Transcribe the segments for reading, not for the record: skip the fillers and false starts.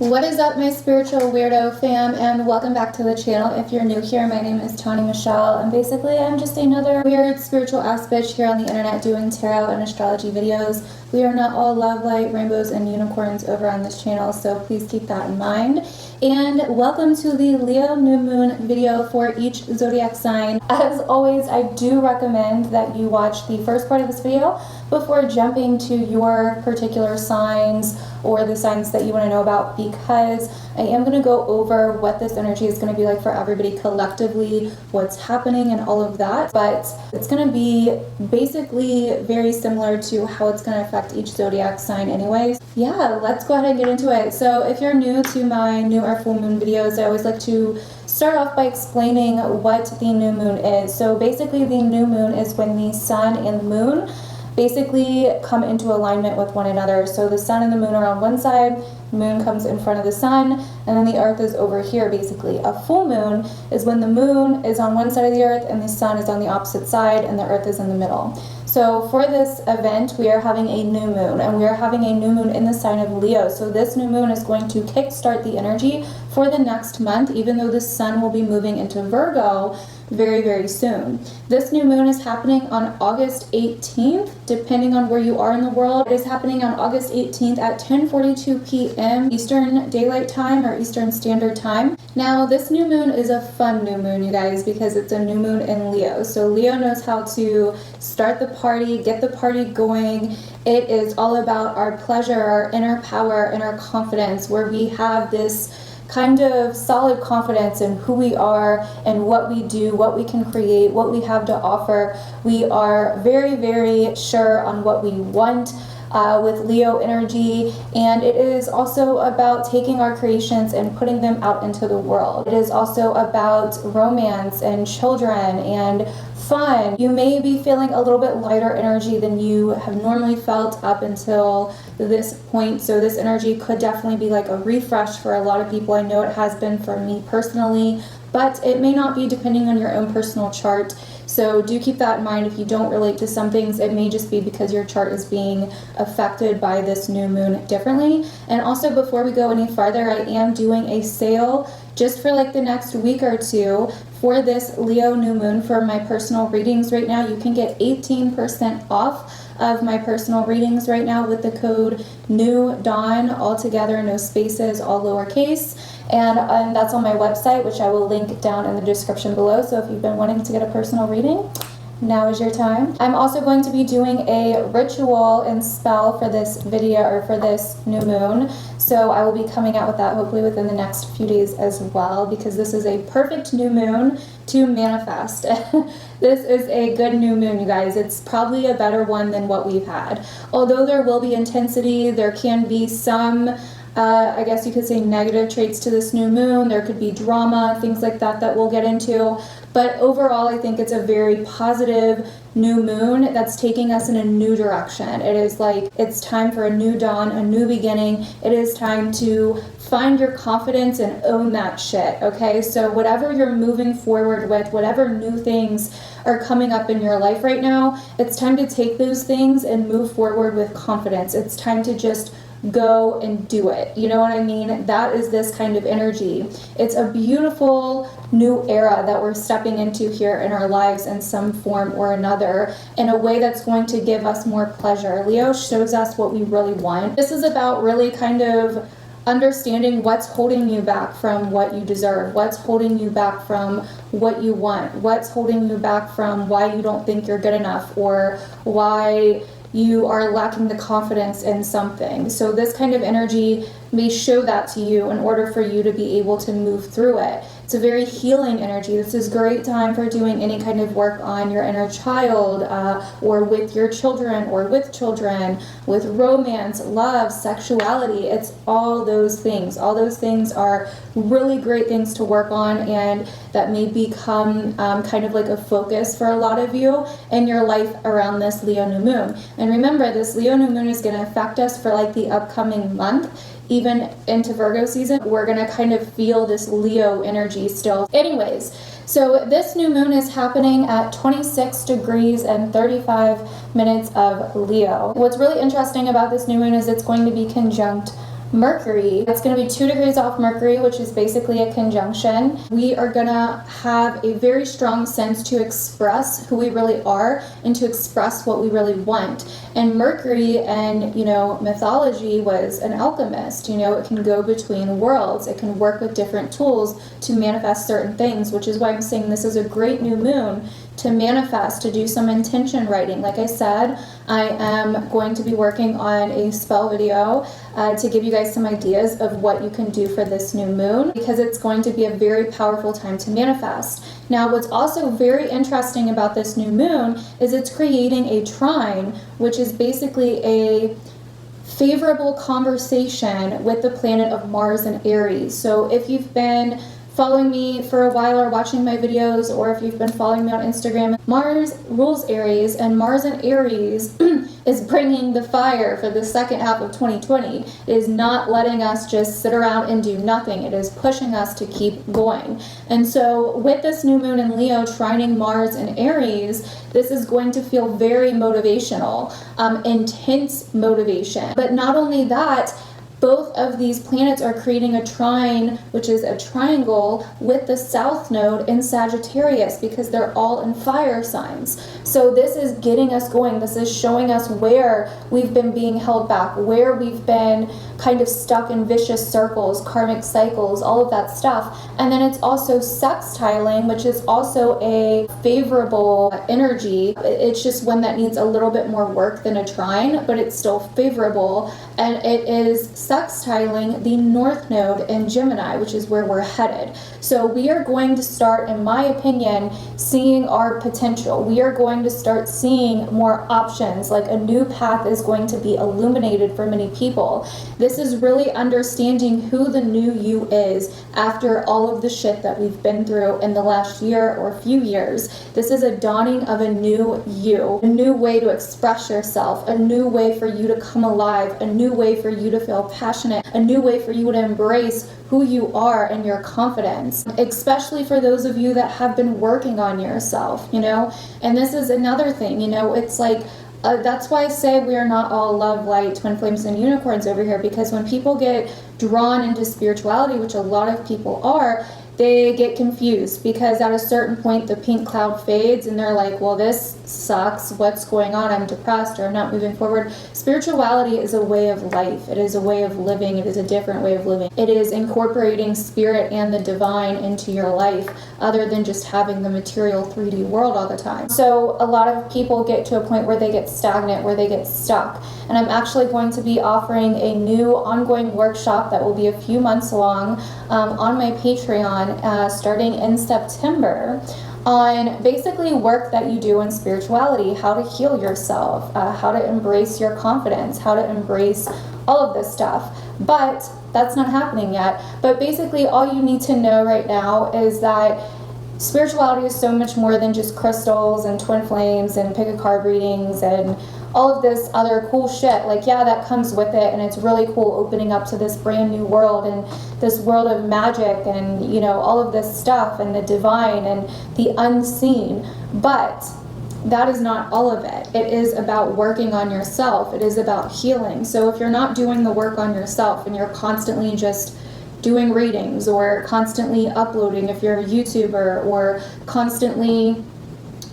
What is up, my spiritual weirdo fam, and welcome back to the channel. If you're new here, my name is Tony Michelle, and basically I'm just another weird spiritual ass bitch here on the internet doing tarot and astrology videos. We are not all love, light, rainbows, and unicorns over on this channel, so please keep that in mind. And welcome to the Leo new moon video for each zodiac sign. As always, I do recommend that you watch the first part of this video before jumping to your particular signs or the signs that you want to know about, because I am going to go over what this energy is going to be like for everybody collectively, what's happening and all of that, but it's going to be basically very similar to how it's going to affect each zodiac sign anyways. Yeah, let's go ahead and get into it. So if you're new to my new or full moon videos, I always like to start off by explaining what the new moon is. So basically the new moon is when the sun and the moon basically come into alignment with one another. So the sun and the moon are on one side, the moon comes in front of the sun, and then the earth is over here basically. A full moon is when the moon is on one side of the earth and the sun is on the opposite side and the earth is in the middle. So for this event, we are having a new moon, and we are having a new moon in the sign of Leo. So this new moon is going to kickstart the energy for the next month, even though the sun will be moving into Virgo very, very soon. This new moon is happening on August 18th, depending on where you are in the world. It is happening on August 18th at 10:42 p.m. Eastern Daylight Time or Eastern Standard Time. Now, this new moon is a fun new moon, you guys, because it's a new moon in Leo. So Leo knows how to start the party, get the party going. It is all about our pleasure, our inner power, inner confidence, where we have this kind of solid confidence in who we are and what we do, what we can create, what we have to offer. We are very, very sure on what we want with Leo energy, and it is also about taking our creations and putting them out into the world. It is also about romance and children and fun. You may be feeling a little bit lighter energy than you have normally felt up until this point, so this energy could definitely be like a refresh for a lot of people. I know it has been for me personally, but it may not be depending on your own personal chart. So do keep that in mind. If you don't relate to some things, it may just be because your chart is being affected by this new moon differently. And also, before we go any farther, I am doing a sale just for like the next week or two for this Leo new moon for my personal readings. Right now you can get 18% off of my personal readings right now with the code New Dawn, all together, no spaces, all lowercase, and that's on my website, which I will link down in the description below. So if you've been wanting to get a personal reading, now is your time. I'm also going to be doing a ritual and spell for this video, or for this new moon. So I will be coming out with that hopefully within the next few days as well, because this is a perfect new moon to manifest. This is a good new moon, you guys. It's probably a better one than what we've had. Although there will be intensity, there can be some I guess you could say negative traits to this new moon. There could be drama, things like that that we'll get into. But overall, I think it's a very positive new moon that's taking us in a new direction. It is like it's time for a new dawn, a new beginning. It is time to find your confidence and own that shit, okay? So whatever you're moving forward with, whatever new things are coming up in your life right now, it's time to take those things and move forward with confidence. It's time to just go and do it. You know what I mean? That is this kind of energy. It's a beautiful new era that we're stepping into here in our lives in some form or another, in a way that's going to give us more pleasure. Leo shows us what we really want. This is about really kind of understanding what's holding you back from what you deserve, what's holding you back from what you want, what's holding you back from why you don't think you're good enough, or why you are lacking the confidence in something. So this kind of energy may show that to you in order for you to be able to move through it. It's a very healing energy. This is a great time for doing any kind of work on your inner child, or with your children, or with children, with romance, love, sexuality. It's all those things. All those things are really great things to work on, and that may become kind of like a focus for a lot of you in your life around this Leo new moon. And remember, this Leo new moon is going to affect us for like the upcoming month. Even into Virgo season, we're gonna kind of feel this Leo energy still. Anyways, so this new moon is happening at 26 degrees and 35 minutes of Leo. What's really interesting about this new moon is it's going to be conjunct Mercury. It's going to be 2 degrees off Mercury, which is basically a conjunction. We are going to have a very strong sense to express who we really are and to express what we really want. And Mercury and, mythology was an alchemist. It can go between worlds. It can work with different tools to manifest certain things, which is why I'm saying this is a great new moon to manifest, to do some intention writing. Like I said, I am going to be working on a spell video to give you guys some ideas of what you can do for this new moon, because it's going to be a very powerful time to manifest. Now, what's also very interesting about this new moon is it's creating a trine, which is basically a favorable conversation with the planet of Mars and Aries. So if you've been following me for a while or watching my videos, or if you've been following me on Instagram, Mars rules Aries, and Mars in Aries is bringing the fire for the second half of 2020. It is not letting us just sit around and do nothing. It is pushing us to keep going. And so with this new moon in Leo trining Mars in Aries, this is going to feel very motivational, intense motivation. But not only that, both of these planets are creating a trine, which is a triangle, with the south node in Sagittarius, because they're all in fire signs. So this is getting us going. This is showing us where we've been being held back, where we've been kind of stuck in vicious circles, karmic cycles, all of that stuff. And then it's also sextiling, which is also a favorable energy. It's just one that needs a little bit more work than a trine, but it's still favorable. And it is sextiling the north node in Gemini, which is where we're headed. So we are going to start, in my opinion, seeing our potential. We are going to start seeing more options, like a new path is going to be illuminated for many people. This is really understanding who the new you is after all of the shit that we've been through in the last year or few years. This is a dawning of a new you, a new way to express yourself, a new way for you to come alive, a new way for you to feel passionate, a new way for you to embrace who you are and your confidence, especially for those of you that have been working on yourself, And this is another thing, it's like, that's why I say we are not all love, light, twin flames, and unicorns over here, because when people get drawn into spirituality, which a lot of people are, they get confused, because at a certain point the pink cloud fades and they're like, well, this sucks, what's going on, I'm depressed, or I'm not moving forward. Spirituality is a way of life. It is a way of living. It is a different way of living. It is incorporating spirit and the divine into your life, other than just having the material 3D world all the time. So a lot of people get to a point where they get stagnant, where they get stuck. And I'm actually going to be offering a new ongoing workshop that will be a few months long on my Patreon starting in September, on basically work that you do in spirituality, how to heal yourself, how to embrace your confidence, how to embrace all of this stuff. But that's not happening yet. But basically all you need to know right now is that spirituality is so much more than just crystals and twin flames and pick a card readings and all of this other cool shit. Like, yeah, that comes with it, and it's really cool opening up to this brand new world and this world of magic and, all of this stuff and the divine and the unseen. But that is not all of it. It is about working on yourself. It is about healing. So if you're not doing the work on yourself and you're constantly just doing readings or constantly uploading, if you're a YouTuber, or constantly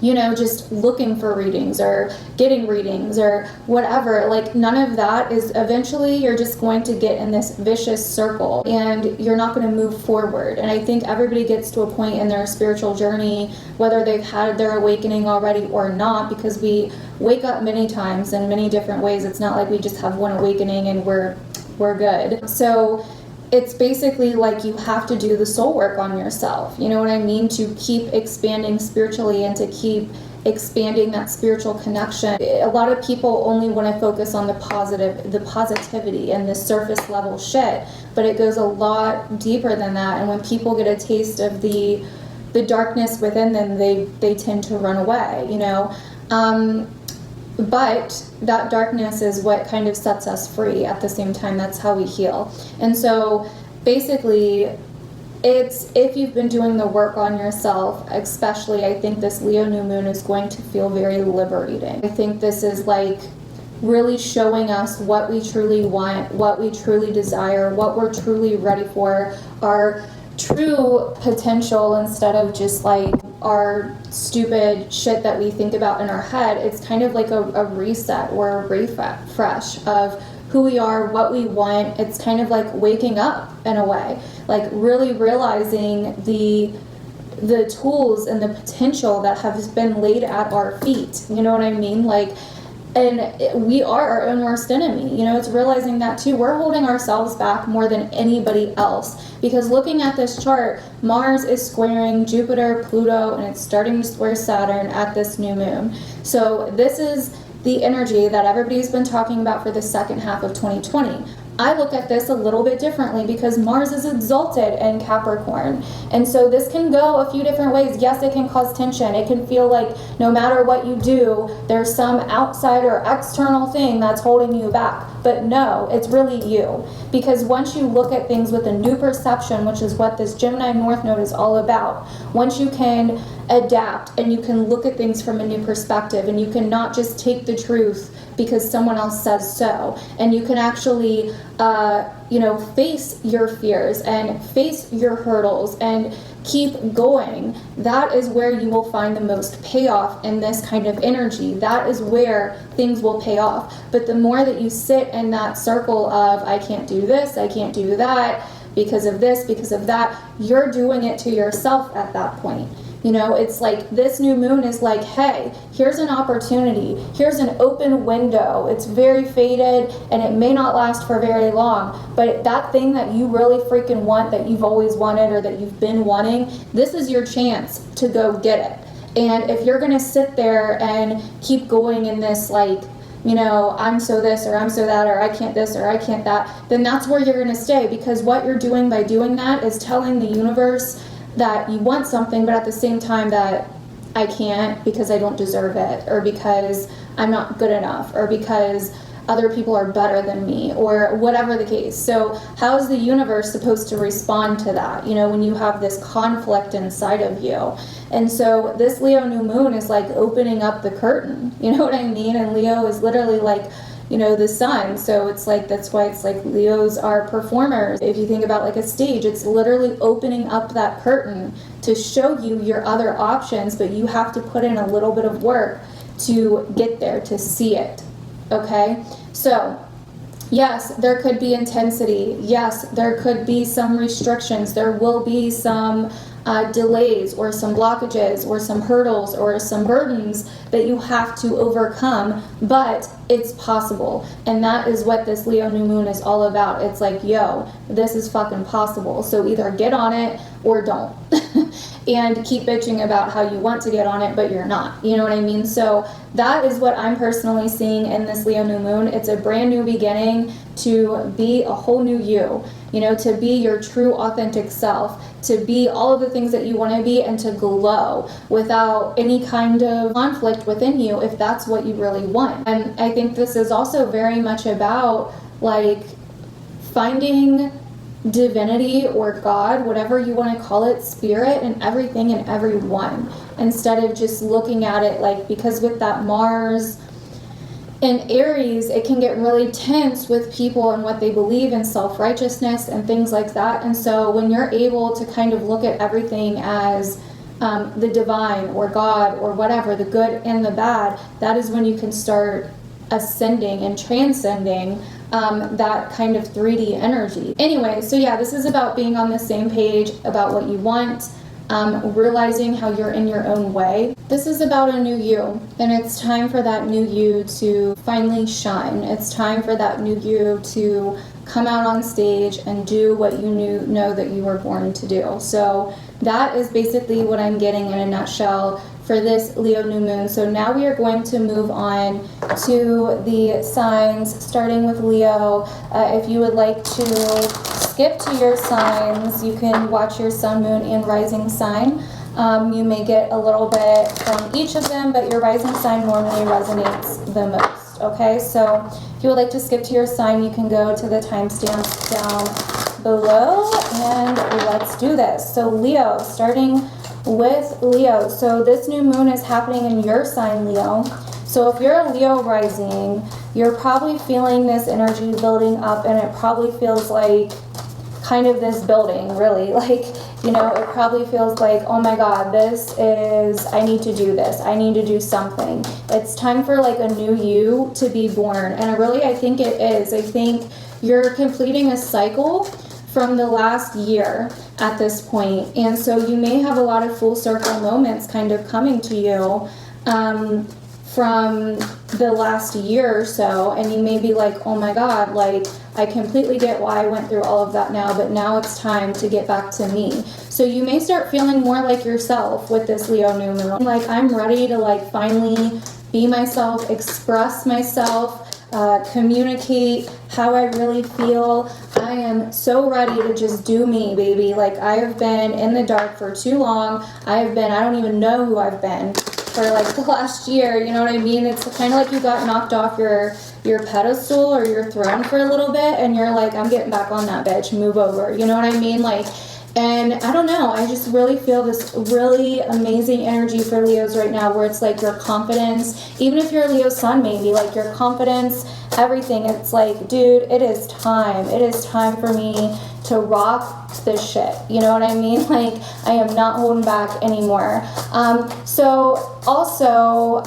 just looking for readings or getting readings or whatever, like none of that is, eventually you're just going to get in this vicious circle and you're not going to move forward. And I think everybody gets to a point in their spiritual journey, whether they've had their awakening already or not, because we wake up many times in many different ways. It's not like we just have one awakening and we're good. So it's basically like you have to do the soul work on yourself, you know what I mean, to keep expanding spiritually and to keep expanding that spiritual connection. A lot of people only want to focus on the positivity and the surface level shit, but it goes a lot deeper than that. And when people get a taste of the darkness within them, they tend to run away, But that darkness is what kind of sets us free at the same time. That's how we heal. And so basically, it's, if you've been doing the work on yourself, especially, I think this Leo new moon is going to feel very liberating. I think this is like really showing us what we truly want, what we truly desire, what we're truly ready for, our true potential, instead of just like our stupid shit that we think about in our head. It's kind of like a reset or a refresh of who we are, what we want. It's kind of like waking up in a way, like really realizing the tools and the potential that has been laid at our feet. You know what I mean? Like, and we are our own worst enemy. You know, it's realizing that too. We're holding ourselves back more than anybody else, because looking at this chart, Mars is squaring Jupiter, Pluto, and it's starting to square Saturn at this new moon. So this is the energy that everybody's been talking about for the second half of 2020. I look at this a little bit differently because Mars is exalted in Capricorn. And so this can go a few different ways. Yes, it can cause tension. It can feel like no matter what you do, there's some outside or external thing that's holding you back. But no, it's really you. Because once you look at things with a new perception, which is what this Gemini North Node is all about, once you can adapt and you can look at things from a new perspective, and you can not just take the truth because someone else says so, and you can actually face your fears and face your hurdles and keep going, that is where you will find the most payoff in this kind of energy. That is where things will pay off. But the more that you sit in that circle of, I can't do this, I can't do that, because of this, because of that, you're doing it to yourself at that point. You know, it's like this new moon is like, hey, here's an opportunity. Here's an open window. It's very faded and it may not last for very long. But that thing that you really freaking want, that you've always wanted or that you've been wanting, this is your chance to go get it. And if you're going to sit there and keep going in this like, you know, I'm so this or I'm so that, or I can't this or I can't that, then that's where you're going to stay. Because what you're doing by doing that is telling the universe that you want something, but at the same time that I can't because I don't deserve it, or because I'm not good enough, or because other people are better than me, or whatever the case. So how is the universe supposed to respond to that, you know, when you have this conflict inside of you? And so this Leo new moon is like opening up the curtain, you know what I mean? And Leo is literally like, you know, the sun. So it's like, that's why it's like Leos are performers. If you think about like a stage, it's literally opening up that curtain to show you your other options, but you have to put in a little bit of work to get there, to see it. Okay? So yes, there could be intensity. Yes, there could be some restrictions. There will be some delays or some blockages or some hurdles or some burdens that you have to overcome, but it's possible. And that is what this Leo new moon is all about. It's like, yo, this is fucking possible. So either get on it or don't. And keep bitching about how you want to get on it, but you're not. You know what I mean? So that is what I'm personally seeing in this Leo new moon. It's a brand new beginning to be a whole new you know, to be your true authentic self, to be all of the things that you want to be, and to glow without any kind of conflict within you if that's what you really want. And I think this is also very much about like finding divinity or God, whatever you want to call it, spirit, and everything and everyone, instead of just looking at it like, because with that Mars in Aries, it can get really tense with people and what they believe in, self-righteousness and things like that. And so when you're able to kind of look at everything as the divine or God or whatever, the good and the bad, that is when you can start ascending and transcending that kind of 3D energy. Anyway, so yeah, this is about being on the same page about what you want, realizing how you're in your own way. This is about a new you, and it's time for that new you to finally shine. It's time for that new you to come out on stage and do what you know that you were born to do. So that is basically what I'm getting in a nutshell for this Leo new moon. So now we are going to move on to the signs, starting with Leo. If you would like to skip to your signs, you can watch your sun, moon, and rising sign. You may get a little bit from each of them, but your rising sign normally resonates the most. Okay, so if you would like to skip to your sign, you can go to the timestamps down below, and let's do this. So Leo, starting with Leo. So this new moon is happening in your sign, Leo. So if you're a Leo rising, you're probably feeling this energy building up, and it probably feels like kind of this building, really. Like, you know, it probably feels like, oh my God, this is, I need to do this. I need to do something. It's time for like a new you to be born. And I think it is. I think you're completing a cycle from the last year at this point. And so you may have a lot of full circle moments kind of coming to you from the last year or so, and you may be like, oh my God, like, I completely get why I went through all of that now, but now it's time to get back to me. So you may start feeling more like yourself with this Leo new moon. Like, I'm ready to like finally be myself, express myself, communicate how I really feel. I am so ready to just do me, baby. Like, I have been in the dark for too long. I don't even know who I've been for like the last year, you know what I mean? It's kind of like you got knocked off your pedestal or your throne for a little bit, and you're like, I'm getting back on that bitch, move over, you know what I mean? Like, and I don't know, I just really feel this really amazing energy for Leos right now, where it's like your confidence, even if you're a Leo sun, maybe like your confidence, everything, it's like, dude, it is time for me to rock this shit, you know what I mean? Like, I am not holding back anymore. So also,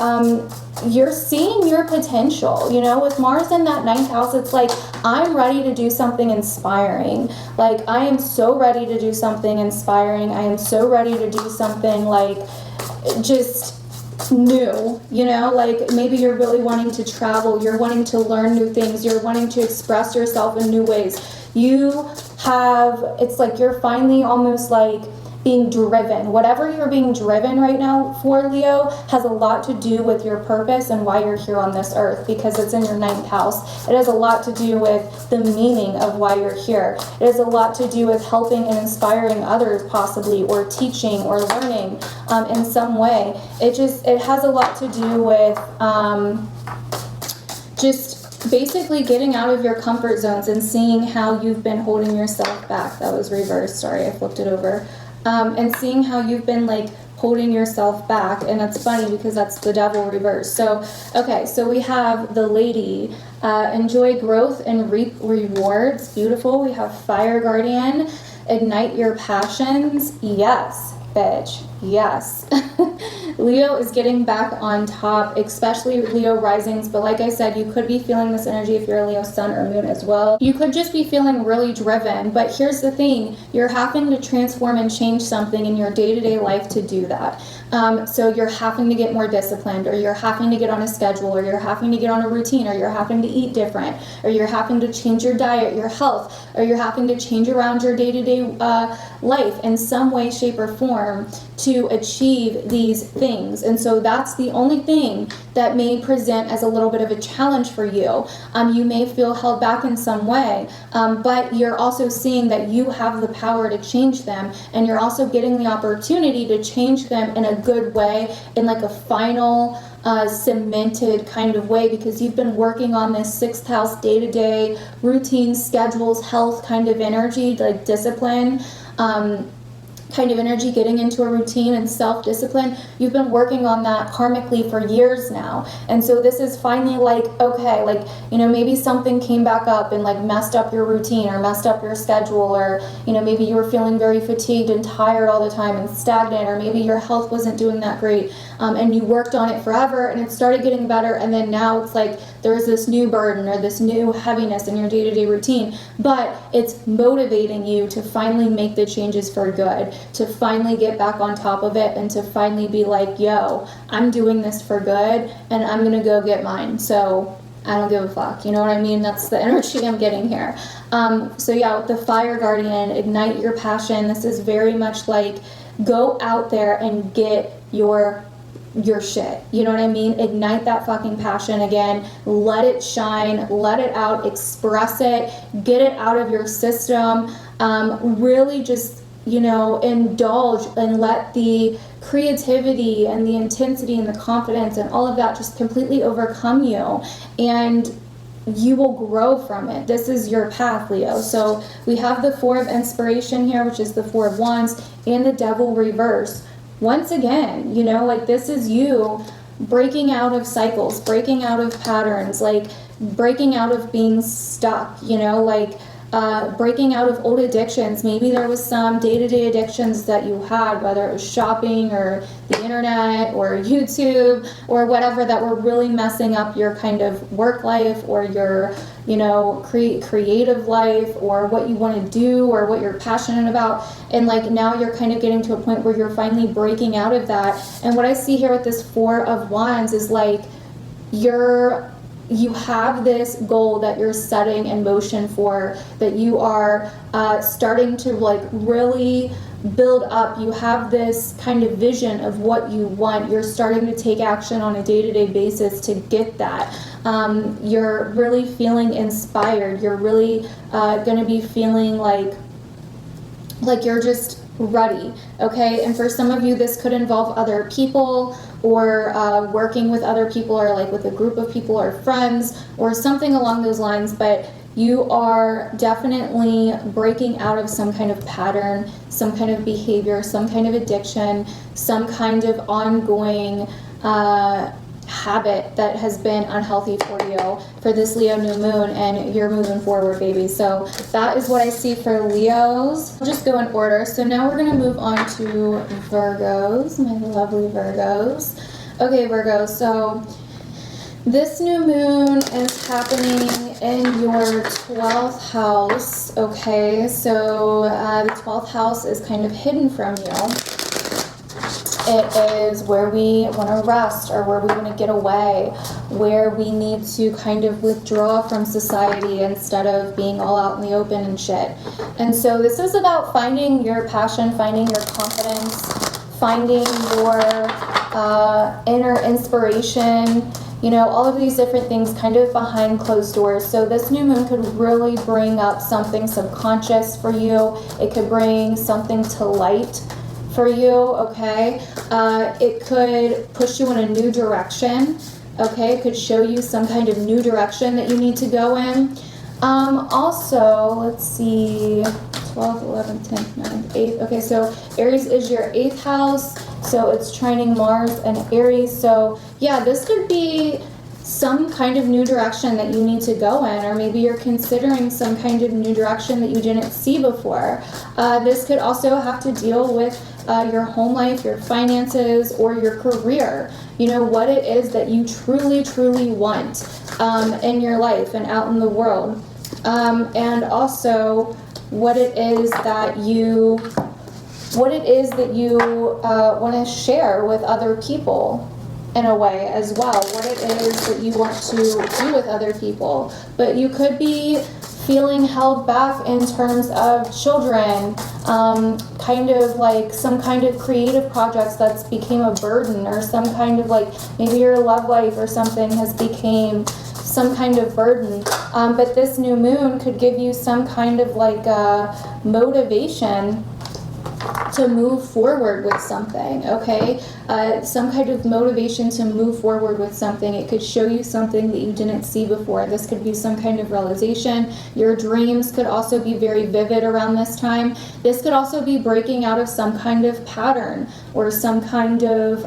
you're seeing your potential, you know, with Mars in that 9th house. It's like, I'm ready to do something inspiring. Like, I am so ready to do something inspiring. I am so ready to do something like just new, you know, like maybe you're really wanting to travel, you're wanting to learn new things, you're wanting to express yourself in new ways. It's like you're finally almost like being driven. Whatever you're being driven right now for, Leo, has a lot to do with your purpose and why you're here on this earth, because it's in your 9th house. It has a lot to do with the meaning of why you're here. It has a lot to do with helping and inspiring others, possibly, or teaching or learning in some way. It has a lot to do with just basically getting out of your comfort zones and seeing how you've been holding yourself back. That was reversed, sorry, I flipped it over. And seeing how you've been like holding yourself back, and it's funny because that's the devil reversed. So, okay, so we have the lady, enjoy growth and reap rewards, beautiful. We have fire guardian, ignite your passions, yes, bitch, yes. Leo is getting back on top, especially Leo risings, but like I said, you could be feeling this energy if you're a Leo sun or moon as well. You could just be feeling really driven, but here's the thing, you're having to transform and change something in your day-to-day life to do that. So you're having to get more disciplined, or you're having to get on a schedule, or you're having to get on a routine, or you're having to eat different, or you're having to change your diet, your health, or you're having to change around your day-to-day life in some way, shape, or form to achieve these things. And so that's the only thing that may present as a little bit of a challenge for you. You may feel held back in some way, but you're also seeing that you have the power to change them, and you're also getting the opportunity to change them in a good way, in like a final cemented kind of way, because you've been working on this 6th house day-to-day routine, schedules, health kind of energy, like discipline, kind of energy, getting into a routine and self-discipline. You've been working on that karmically for years now. And so this is finally like, okay, like, you know, maybe something came back up and like messed up your routine or messed up your schedule, or, you know, maybe you were feeling very fatigued and tired all the time and stagnant, or maybe your health wasn't doing that great, and you worked on it forever and it started getting better, and then now it's like there's this new burden or this new heaviness in your day-to-day routine, but it's motivating you to finally make the changes for good, to finally get back on top of it, and to finally be like, yo, I'm doing this for good, and I'm gonna go get mine, so I don't give a fuck, you know what I mean? That's the energy I'm getting here. So yeah, with the fire guardian, ignite your passion. This is very much like, go out there and get your shit, you know what I mean? Ignite that fucking passion again, let it shine, let it out, express it, get it out of your system, really just, you know, indulge and let the creativity and the intensity and the confidence and all of that just completely overcome you, and you will grow from it. This is your path, Leo. So we have the 4 of inspiration here, which is the 4 of wands, and the devil reverse. Once again, you know, like, this is you breaking out of cycles, breaking out of patterns, like breaking out of being stuck, you know, like breaking out of old addictions. Maybe there was some day-to-day addictions that you had, whether it was shopping or the internet or YouTube or whatever, that were really messing up your kind of work life or your, you know, creative life or what you want to do or what you're passionate about. And like now you're kind of getting to a point where you're finally breaking out of that. And what I see here with this Four of Wands is like you have this goal that you're setting in motion for, that you are starting to like really build up. You have this kind of vision of what you want. You're starting to take action on a day-to-day basis to get that. You're really feeling inspired. You're really going to be feeling like you're just ready, okay? And for some of you, this could involve other people or working with other people or like with a group of people or friends or something along those lines, but you are definitely breaking out of some kind of pattern, some kind of behavior, some kind of addiction, some kind of ongoing habit that has been unhealthy for you for this Leo new moon, and you're moving forward, baby. So that is what I see for Leos. I'll just go in order. So now we're going to move on to Virgos, my lovely Virgos. Okay, Virgo, so this new moon is happening in your 12th house, okay? So the 12th house is kind of hidden from you. It is where we want to rest or where we want to get away, where we need to kind of withdraw from society instead of being all out in the open and shit. And so this is about finding your passion, finding your confidence, finding your inner inspiration, you know, all of these different things kind of behind closed doors. So this new moon could really bring up something subconscious for you. It could bring something to light for you, okay? It could push you in a new direction, okay? It could show you some kind of new direction that you need to go in. Also, let's see, 12th, 11th, 10th, 9th, 8th. Okay, so Aries is your 8th house, so it's trining Mars and Aries. So yeah, this could be some kind of new direction that you need to go in, or maybe you're considering some kind of new direction that you didn't see before. This could also have to deal with your home life, your finances, or your career. You know, what it is that you truly, truly want in your life and out in the world. And also what it is that you want to share with other people in a way as well, what it is that you want to do with other people. But you could be feeling held back in terms of children, kind of like some kind of creative projects that's became a burden, or some kind of like maybe your love life or something has became some kind of burden. But this new moon could give you some kind of like motivation to move forward with something, okay? Some kind of motivation to move forward with something. It could show you something that you didn't see before. This could be some kind of realization. Your dreams could also be very vivid around this time. This could also be breaking out of some kind of pattern or some kind of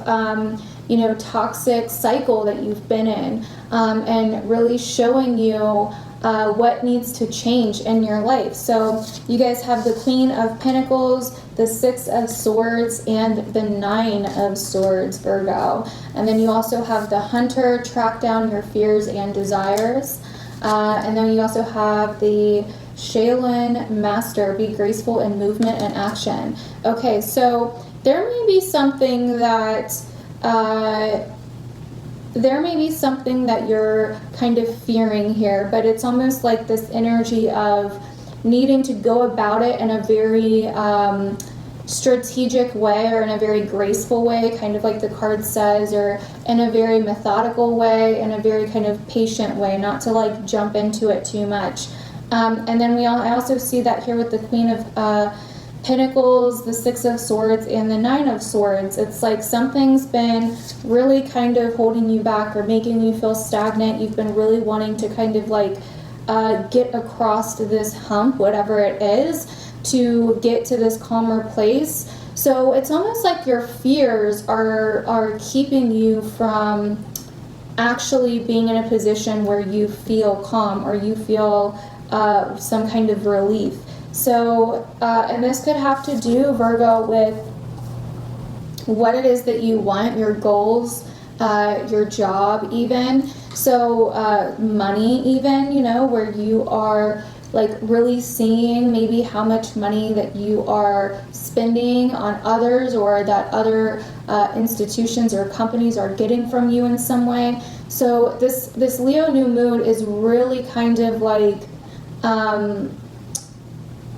you know, toxic cycle that you've been in, and really showing you what needs to change in your life. So you guys have the Queen of Pentacles, the Six of Swords, and the Nine of Swords, Virgo. And then you also have the Hunter, track down your fears and desires. And then you also have the Shaolin Master, be graceful in movement and action. Okay, so there may be something that you're kind of fearing here, but it's almost like this energy of needing to go about it in a very strategic way, or in a very graceful way, kind of like the card says, or in a very methodical way, in a very kind of patient way, not to like jump into it too much. And then I also see that here with the Queen of Pentacles, the Six of Swords, and the Nine of Swords. It's like something's been really kind of holding you back or making you feel stagnant. You've been really wanting to kind of like get across this hump, whatever it is, to get to this calmer place. So it's almost like your fears are keeping you from actually being in a position where you feel calm or you feel some kind of relief. So, and this could have to do, Virgo, with what it is that you want, your goals, your job even. So money even, you know, where you are like really seeing maybe how much money that you are spending on others, or that other institutions or companies are getting from you in some way. So this Leo new moon is really kind of like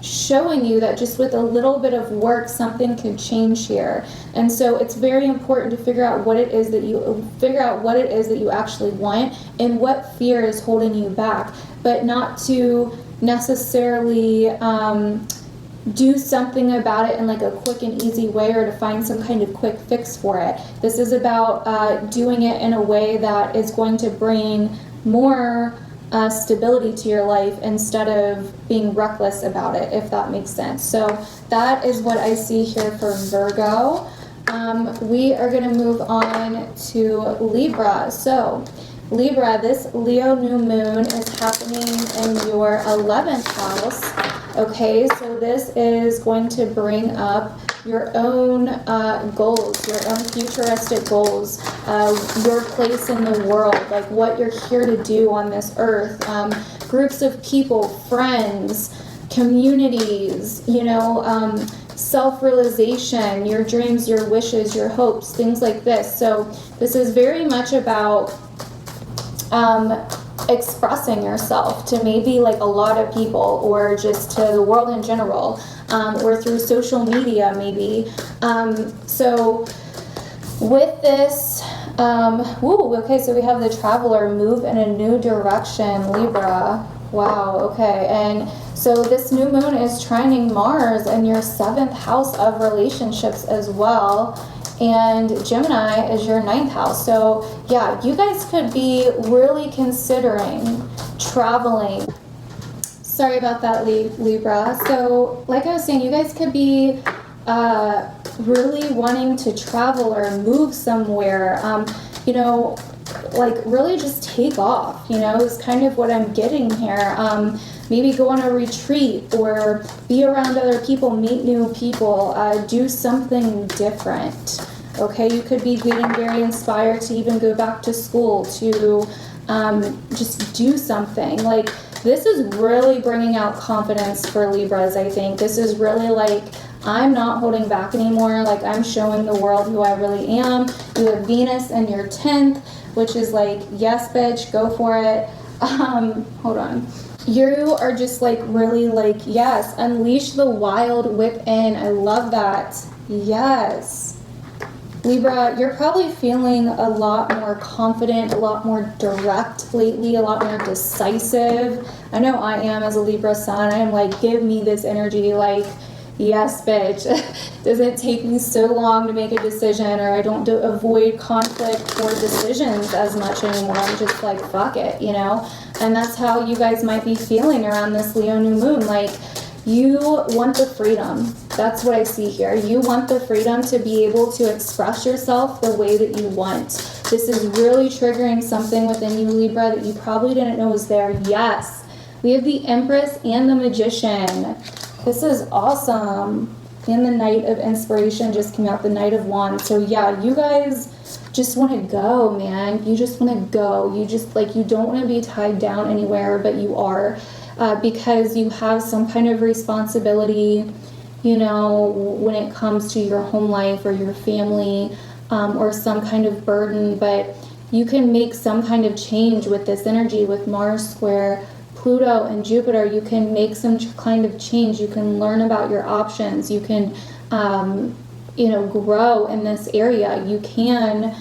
showing you that just with a little bit of work, something could change here. And so it's very important to figure out what it is that you actually want and what fear is holding you back, but not to necessarily do something about it in like a quick and easy way, or to find some kind of quick fix for it. This is about doing it in a way that is going to bring more stability to your life instead of being reckless about it, if that makes sense. So that is what I see here for Virgo. We are going to move on to Libra. So Libra, this Leo new moon is happening in your 11th house. Okay, so this is going to bring up your own goals, your own futuristic goals, your place in the world, like what you're here to do on this earth, groups of people, friends, communities, you know, self-realization, your dreams, your wishes, your hopes, things like this. So this is very much about expressing yourself to maybe like a lot of people, or just to the world in general, or through social media maybe. So with this, okay, so we have the Traveler, move in a new direction, Libra. Wow, okay. And so this new moon is trining Mars in your 7th house of relationships as well. And Gemini is your 9th house. So yeah, you guys could be really considering traveling. Sorry about that, Libra. So like I was saying, you guys could be really wanting to travel or move somewhere, you know, like really just take off, you know, is kind of what I'm getting here. Maybe go on a retreat, or be around other people, meet new people, do something different. Okay, you could be getting very inspired to even go back to school, to just do something. Like, this is really bringing out confidence for Libras, I think. This is really like, I'm not holding back anymore. Like, I'm showing the world who I really am. You have Venus in your 10th, which is like, yes, bitch, go for it. Hold on. You are just like really like, yes, unleash the wild within. I love that. Yes. Libra, you're probably feeling a lot more confident, a lot more direct lately, a lot more decisive. I know I am as a Libra sun. I am like, give me this energy, like, yes, bitch. Doesn't take me so long to make a decision, or I don't avoid conflict or decisions as much anymore. I'm just like, fuck it, you know? And that's how you guys might be feeling around this Leo new moon. Like, you want the freedom. That's what I see here. You want the freedom to be able to express yourself the way that you want. This is really triggering something within you, Libra, that you probably didn't know was there. Yes. We have the Empress and the Magician. This is awesome. And the Knight of Inspiration just came out, the Knight of Wands. So yeah, you guys just want to go, man. You just want to go. You just, like, you don't want to be tied down anywhere, but you are, because you have some kind of responsibility, you know, when it comes to your home life or your family, or some kind of burden. But you can make some kind of change with this energy, with Mars square Pluto and Jupiter. You can make some kind of change. You can learn about your options. You can, you know, grow in this area. You can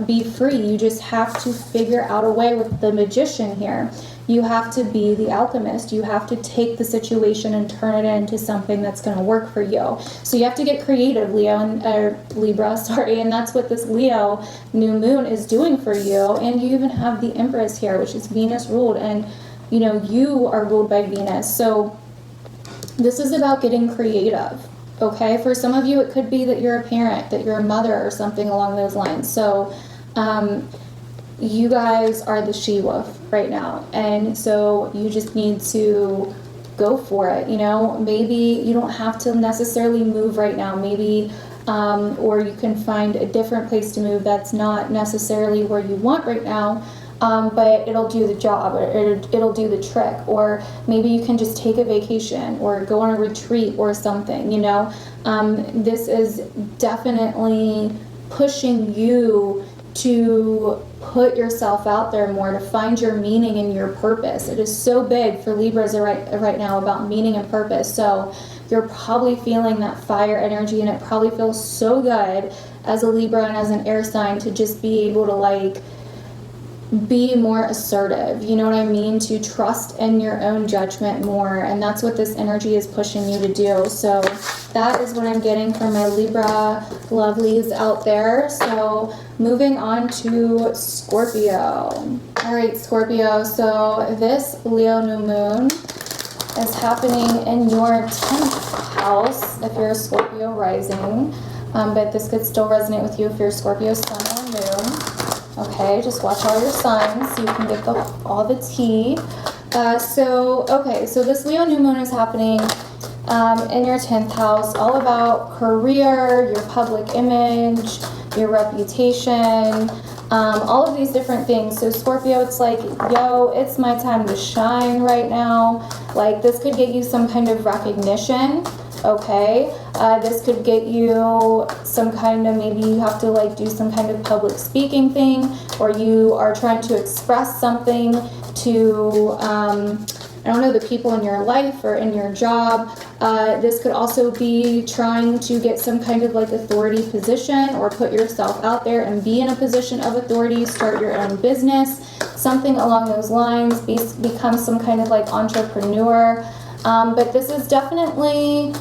be free. You just have to figure out a way. With the Magician here, you have to be the alchemist. You have to take the situation and turn it into something that's going to work for you. So you have to get creative, Leo and Libra, sorry. And that's what this Leo new moon is doing for you. And you even have the Empress here, which is Venus ruled, and you know, you are ruled by Venus. So this is about getting creative, okay? For some of you, it could be that you're a parent, that you're a mother or something along those lines. So you guys are the she-wolf right now, and so you just need to go for it. You know, maybe you don't have to necessarily move right now, maybe or you can find a different place to move that's not necessarily where you want right now, but it'll do the job, or it'll do the trick. Or maybe you can just take a vacation or go on a retreat or something, you know. This is definitely pushing you to put yourself out there more, to find your meaning and your purpose. It is so big for Libras right now about meaning and purpose. So you're probably feeling that fire energy, and it probably feels so good as a Libra and as an air sign to just be able to like be more assertive, you know what I mean, to trust in your own judgment more. And that's what this energy is pushing you to do. So that is what I'm getting from my Libra lovelies out there. So moving on to Scorpio. All right, Scorpio, so this Leo new moon is happening in your 10th house if you're a Scorpio rising, but this could still resonate with you if you're a Scorpio sun or moon. Okay, just watch all your signs so you can get all the tea. So this Leo new moon is happening in your 10th house, all about career, your public image, your reputation, all of these different things. So Scorpio, it's like, yo, it's my time to shine right now. Like, this could get you some kind of recognition. Okay, this could get you some kind of, maybe you have to like do some kind of public speaking thing, or you are trying to express something to I don't know, the people in your life or in your job. This could also be trying to get some kind of like authority position, or put yourself out there and be in a position of authority, start your own business, something along those lines, become some kind of like entrepreneur. But this is definitely,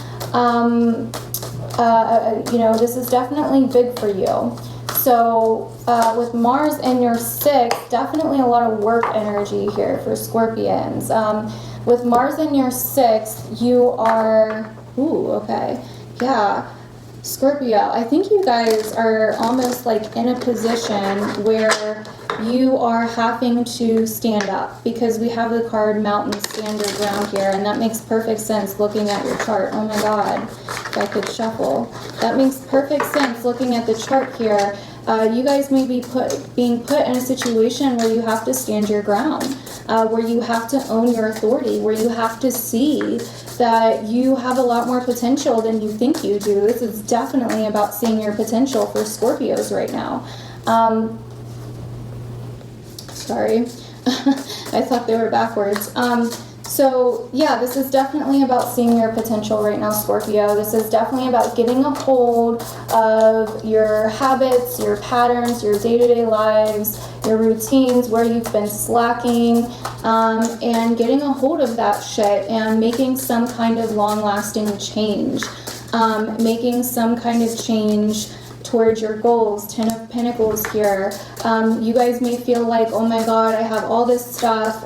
this is definitely big for you. So with Mars in your 6th, definitely a lot of work energy here for Scorpions. With Mars in your 6th, you are, Scorpio, I think you guys are almost like in a position where you are having to stand up, because we have the card Mountain, stand your ground here, and that makes perfect sense looking at your chart. Oh my God, if I could shuffle. That makes perfect sense looking at the chart here. You guys may be being put in a situation where you have to stand your ground, where you have to own your authority, where you have to see that you have a lot more potential than you think you do. This is definitely about seeing your potential for Scorpios right now. Sorry, I thought they were backwards. So yeah, this is definitely about seeing your potential right now, Scorpio. This is definitely about getting a hold of your habits, your patterns, your day-to-day lives, your routines, where you've been slacking, and getting a hold of that shit and making some kind of long-lasting change. Making some kind of change towards your goals. 10 of Pentacles here. You guys may feel like, oh my God, I have all this stuff.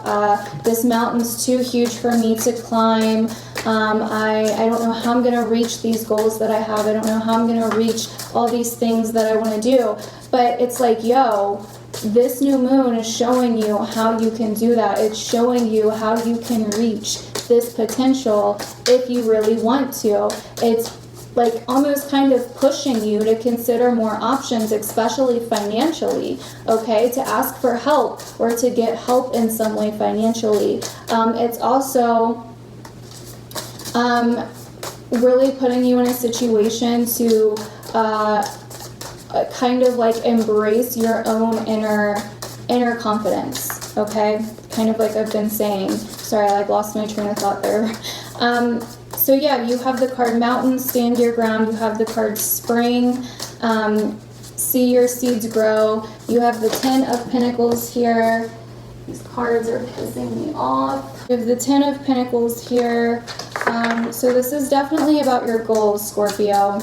This mountain's too huge for me to climb. I don't know how I'm going to reach these goals that I have. I don't know how I'm going to reach all these things that I want to do. But it's like, yo, this new moon is showing you how you can do that. It's showing you how you can reach this potential if you really want to. It's like almost kind of pushing you to consider more options, especially financially, okay, to ask for help or to get help in some way financially. It's also really putting you in a situation to kind of like embrace your own inner confidence, okay, kind of like I've been saying. Sorry, I like lost my train of thought there. So yeah, you have the card Mountain, stand your ground. You have the card Spring, see your seeds grow. You have the 10 of Pentacles here. These cards are pissing me off. You have the 10 of Pentacles here. So this is definitely about your goals, Scorpio.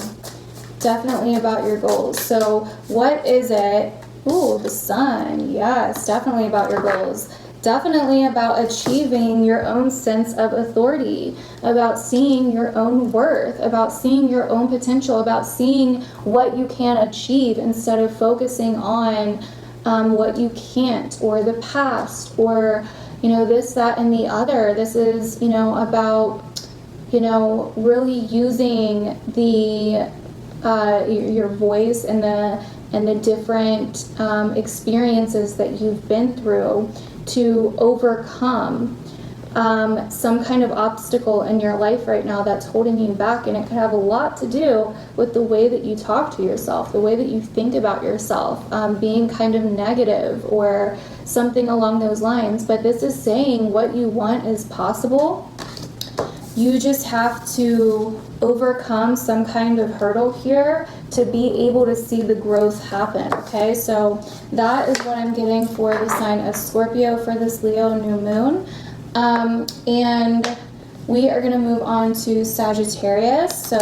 Definitely about your goals. So what is it? Ooh, the Sun. Yes, definitely about your goals. Definitely about achieving your own sense of authority, about seeing your own worth, about seeing your own potential, about seeing what you can achieve instead of focusing on what you can't, or the past, or, you know, this, that, and the other. This is, you know, about, you know, really using the your voice and the different experiences that you've been through to overcome some kind of obstacle in your life right now that's holding you back. And it could have a lot to do with the way that you talk to yourself, the way that you think about yourself, being kind of negative or something along those lines. But this is saying what you want is possible. You just have to overcome some kind of hurdle here to be able to see the growth happen, okay? So that is what I'm getting for the sign of Scorpio for this Leo new moon. And we are going to move on to Sagittarius. So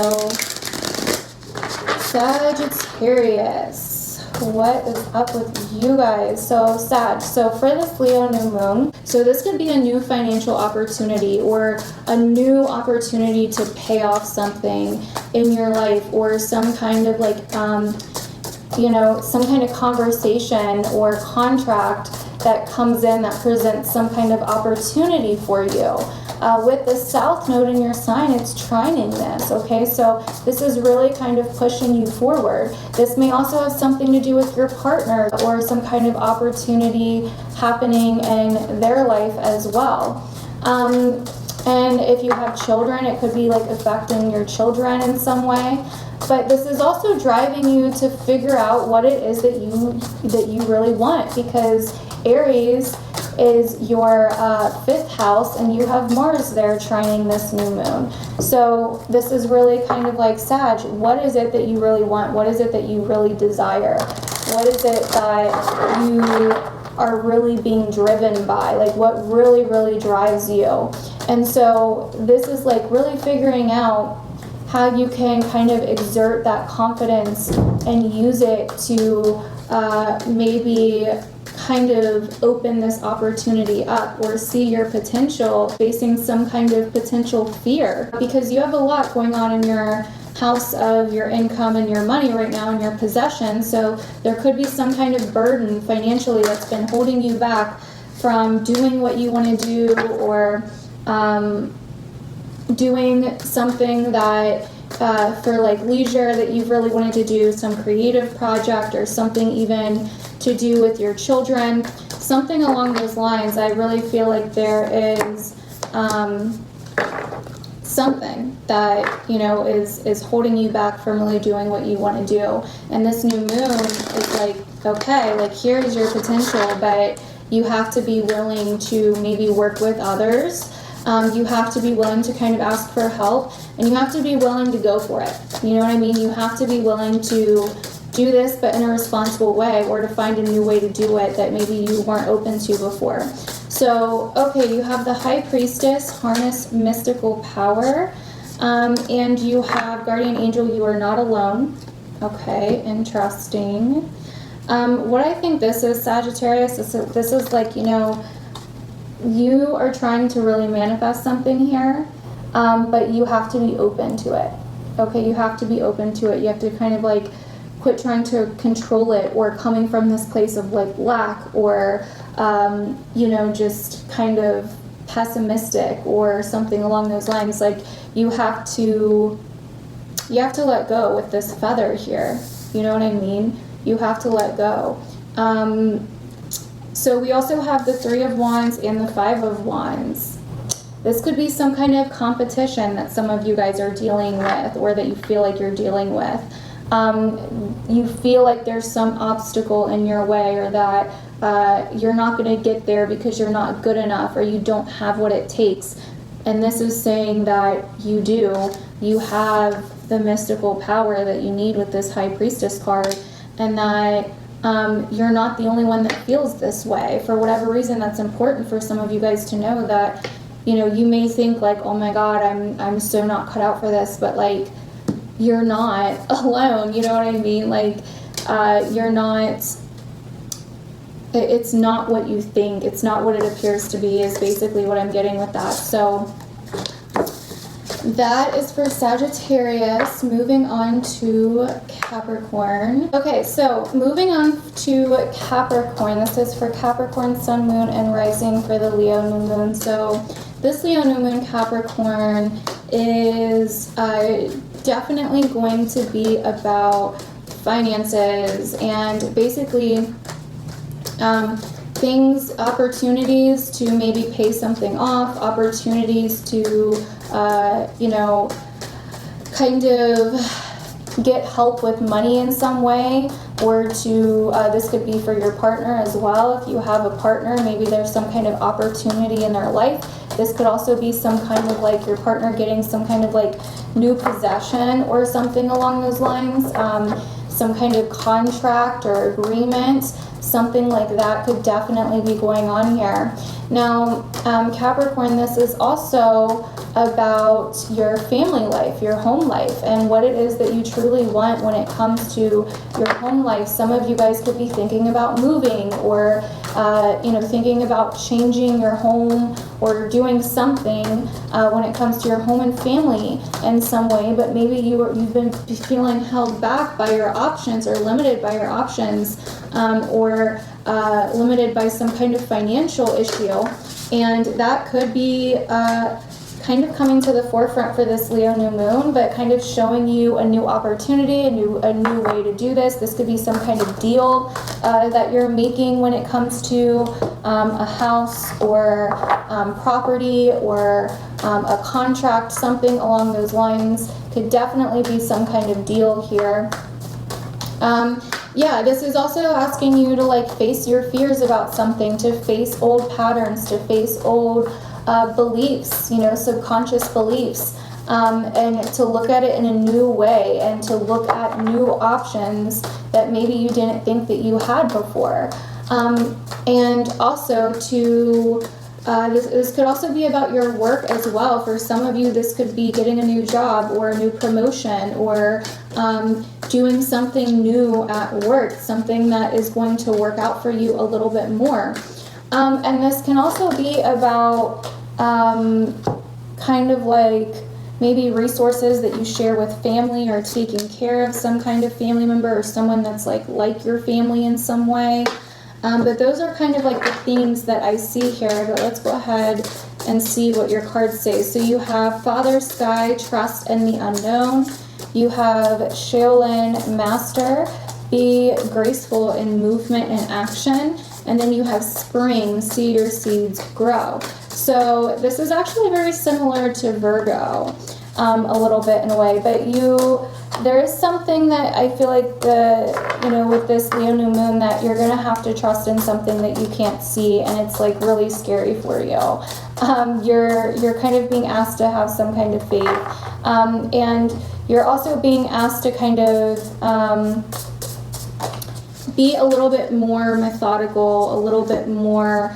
Sagittarius, what is up with you guys? So Sag, so for this Leo new moon, so this could be a new financial opportunity or a new opportunity to pay off something in your life, or some kind of like, you know, some kind of conversation or contract that comes in that presents some kind of opportunity for you. With the South Node in your sign, it's trining this, okay? So this is really kind of pushing you forward. This may also have something to do with your partner or some kind of opportunity happening in their life as well. And if you have children, it could be like affecting your children in some way. But this is also driving you to figure out what it is that you really want, because Aries is your 5th house, and you have Mars there trining this new moon. So this is really kind of like, Sag, what is it that you really want? What is it that you really desire? What is it that you are really being driven by? Like, what really, really drives you? And so this is like really figuring out how you can kind of exert that confidence and use it to maybe kind of open this opportunity up, or see your potential facing some kind of potential fear, because you have a lot going on in your house of your income and your money right now and your possessions. So there could be some kind of burden financially that's been holding you back from doing what you want to do, or doing something that for like leisure that you've really wanted to do, some creative project or something even to do with your children, something along those lines. I really feel like there is something that, you know, is holding you back from really doing what you want to do. And this new moon is like, okay, like here's your potential, but you have to be willing to maybe work with others. You have to be willing to kind of ask for help, and you have to be willing to go for it. You know what I mean? You have to be willing to do this, but in a responsible way, or to find a new way to do it that maybe you weren't open to before. So, okay, you have the High Priestess, harness mystical power, and you have Guardian Angel, you are not alone. Okay, interesting. What I think this is, Sagittarius, this is like, you know, you are trying to really manifest something here, but you have to be open to it. Okay, you have to be open to it. You have to kind of like quit trying to control it, or coming from this place of like lack, or you know, just kind of pessimistic or something along those lines. Like you have to let go with this feather here. You know what I mean? You have to let go. So we also have the 3 of Wands and the 5 of Wands. This could be some kind of competition that some of you guys are dealing with, or that you feel like you're dealing with. You feel like there's some obstacle in your way, or that you're not going to get there because you're not good enough, or you don't have what it takes. And this is saying that you do. You have the mystical power that you need with this High Priestess card, and that you're not the only one that feels this way. For whatever reason, that's important for some of you guys to know, that, you know, you may think like, oh my God, I'm so not cut out for this, but like, you're not alone. You know what I mean? Like, you're not, it's not what you think. It's not what it appears to be, is basically what I'm getting with that. So That is for Sagittarius. Moving on to Capricorn. Okay, so moving on to Capricorn. This is for Capricorn, Sun, Moon, and Rising for the Leo New Moon. So this Leo New Moon Capricorn is definitely going to be about finances and basically things, opportunities to maybe pay something off, opportunities to, you know, kind of get help with money in some way, or to, this could be for your partner as well. If you have a partner, maybe there's some kind of opportunity in their life. This could also be some kind of like your partner getting some kind of like new possession or something along those lines. Some kind of contract or agreement, something like that could definitely be going on here. Now, Capricorn, this is also about your family life, your home life, and what it is that you truly want when it comes to your home life. Some of you guys could be thinking about moving, or you know, thinking about changing your home or doing something when it comes to your home and family in some way, but maybe you've been feeling held back by your options, or limited by your options, or limited by some kind of financial issue, and that could be kind of coming to the forefront for this Leo New Moon, but kind of showing you a new opportunity, a new way to do this. This could be some kind of deal that you're making when it comes to a house or property, or a contract, something along those lines. Could definitely be some kind of deal here. Yeah, this is also asking you to like face your fears about something, to face old patterns, to face old beliefs, you know, subconscious beliefs, and to look at it in a new way, and to look at new options that maybe you didn't think that you had before. And also to, this could also be about your work as well. For some of you, this could be getting a new job, or a new promotion, or doing something new at work, something that is going to work out for you a little bit more. And this can also be about kind of like maybe resources that you share with family, or taking care of some kind of family member, or someone that's like your family in some way. But those are kind of like the themes that I see here. But let's go ahead and see what your cards say. So you have Father, Sky, Trust, and the Unknown. You have Shaolin, Master, Be Graceful in Movement and Action. And then you have Spring, See Your Seeds Grow. So this is actually very similar to Virgo, a little bit in a way. But there is something that I feel like you know, with this Leo New Moon, that you're going to have to trust in something that you can't see, and it's like really scary for you. You're kind of being asked to have some kind of faith, and you're also being asked to kind of be a little bit more methodical, a little bit more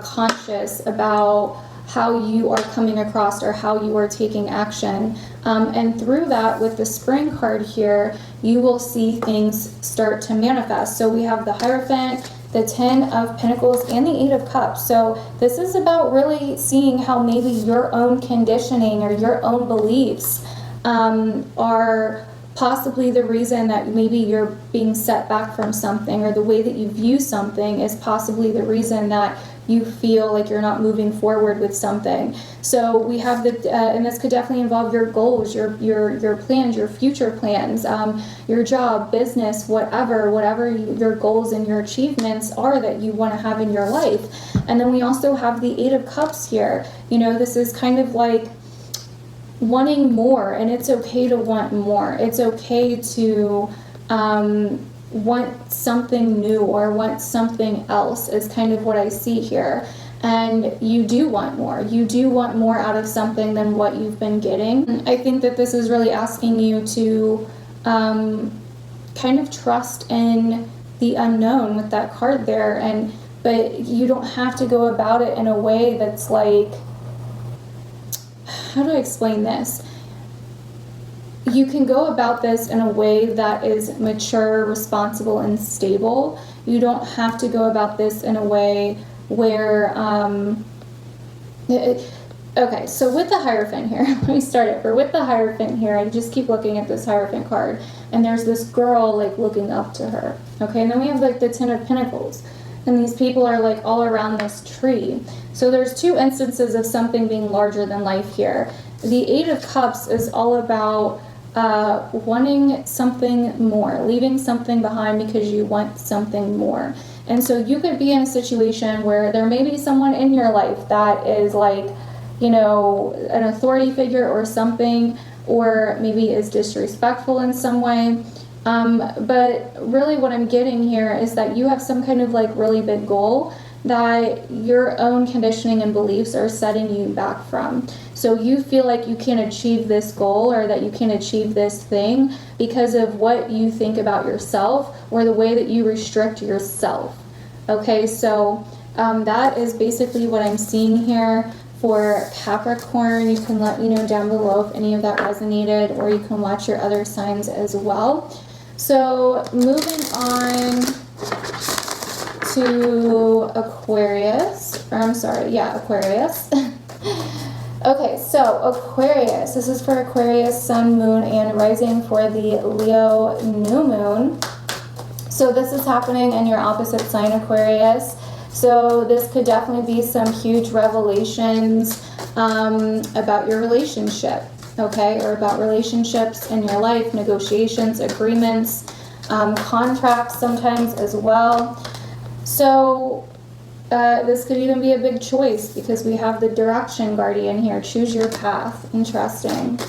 conscious about how you are coming across, or how you are taking action. And through that, with the Spring card here, you will see things start to manifest. So we have the Hierophant, the 10 of Pentacles, and the 8 of Cups. So this is about really seeing how maybe your own conditioning, or your own beliefs are possibly the reason that maybe you're being set back from something, or the way that you view something is possibly the reason that you feel like you're not moving forward with something. So we have and this could definitely involve your goals, your plans, your future plans, your job, business, whatever your goals and your achievements are that you want to have in your life. And then we also have the 8 of Cups here. You know, this is kind of like wanting more, and it's okay to want more. It's okay to want something new, or want something else, is kind of what I see here. And you do want more. You do want more out of something than what you've been getting. I think that this is really asking you to kind of trust in the unknown with that card there. But you don't have to go about it in a way that's like, how do I explain this? You can go about this in a way that is mature, responsible, and stable. You don't have to go about this in a way where Okay, so with the Hierophant here, let me start it. For with the Hierophant here, I just keep looking at this Hierophant card, and there's this girl like looking up to her. Okay, and then we have like the Ten of Pentacles, and these people are like all around this tree. So there's two instances of something being larger than life here. The Eight of Cups is all about wanting something more, leaving something behind because you want something more. And so you could be in a situation where there may be someone in your life that is like, you know, an authority figure or something, or maybe is disrespectful in some way. But really what I'm getting here is that you have some kind of like really big goal that your own conditioning and beliefs are setting you back from. So you feel like you can't achieve this goal or that you can't achieve this thing because of what you think about yourself or the way that you restrict yourself. Okay, so that is basically what I'm seeing here. For Capricorn, you can let me know down below if any of that resonated, or you can watch your other signs as well. So moving on to Aquarius, or I'm sorry, yeah, Aquarius. Okay, so Aquarius, this is for Aquarius, Sun, Moon, and Rising for the Leo new moon. So this is happening in your opposite sign, Aquarius. So this could definitely be some huge revelations about your relationship, okay, or about relationships in your life, negotiations, agreements, contracts sometimes as well. So this could even be a big choice because we have the direction guardian here. Choose your path. Interesting.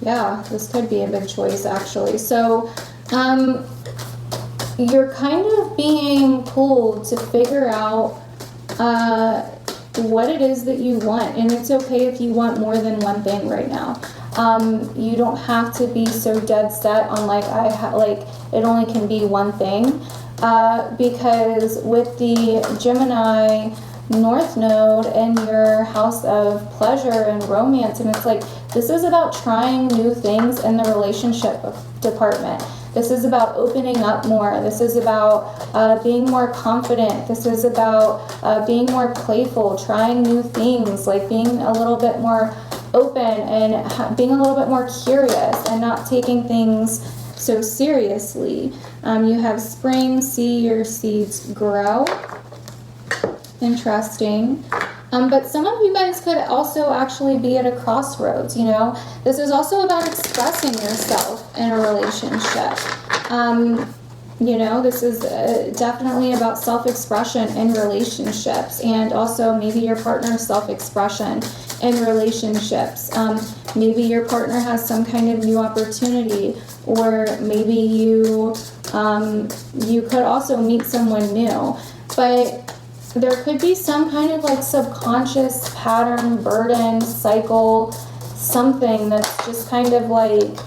Yeah, this could be a big choice actually. So you're kind of being pulled to figure out what it is that you want, and it's okay if you want more than one thing right now. You don't have to be so dead set on like it only can be one thing, because with the Gemini North Node in your house of pleasure and romance, and it's like this is about trying new things in the relationship department. This is about opening up more. This is about being more confident. This is about being more playful, trying new things, like being a little bit more open and being a little bit more curious and not taking things so seriously. You have spring, see your seeds grow. Interesting. But some of you guys could also actually be at a crossroads, you know. This is also about expressing yourself in a relationship. You know, this is definitely about self-expression in relationships, and also maybe your partner's self-expression in relationships. Maybe your partner has some kind of new opportunity, or maybe you could also meet someone new. But there could be some kind of like subconscious pattern, burden, cycle, something that's just kind of like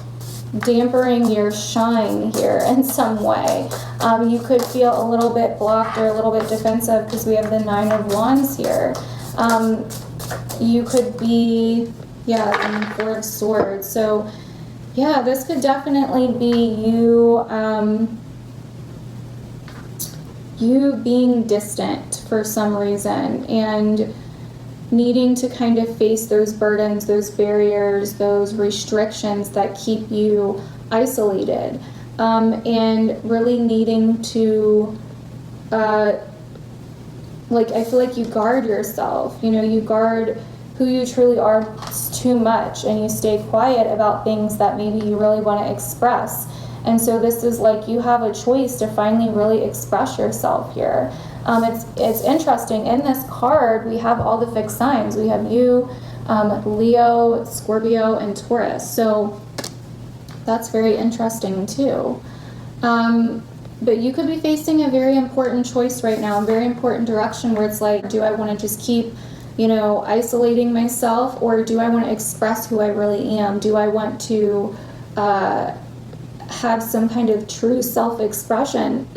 dampering your shine here in some way. You could feel a little bit blocked or a little bit defensive because we have the Nine of Wands here. You could be, yeah, the Four of Swords. So yeah, this could definitely be you being distant for some reason and needing to kind of face those burdens, those barriers, those restrictions that keep you isolated, and really needing to like, I feel like you guard yourself, you know, you guard who you truly are too much, and you stay quiet about things that maybe you really want to express. And so this is like you have a choice to finally really express yourself here. It's interesting. In this card, we have all the fixed signs. We have you, Leo, Scorpio, and Taurus. So that's very interesting too. But you could be facing a very important choice right now, a very important direction where it's like, do I want to just keep, you know, isolating myself, or do I want to express who I really am? Do I want to have some kind of true self-expression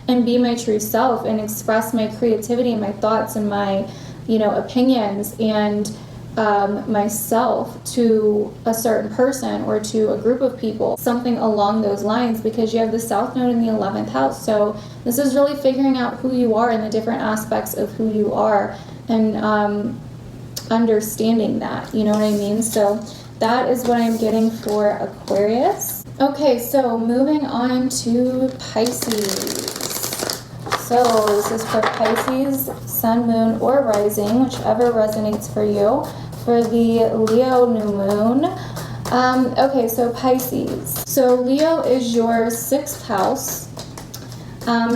and be my true self and express my creativity and my thoughts and my, you know, opinions and myself to a certain person or to a group of people, something along those lines, because you have the South Node in the 11th house. So this is really figuring out who you are and the different aspects of who you are, and understanding that, you know what I mean? So that is what I'm getting for Aquarius. Okay, so moving on to Pisces. So this is for Pisces, Sun, Moon, or Rising, whichever resonates for you, for the Leo new moon. Okay, so Pisces. So Leo is your 6th house.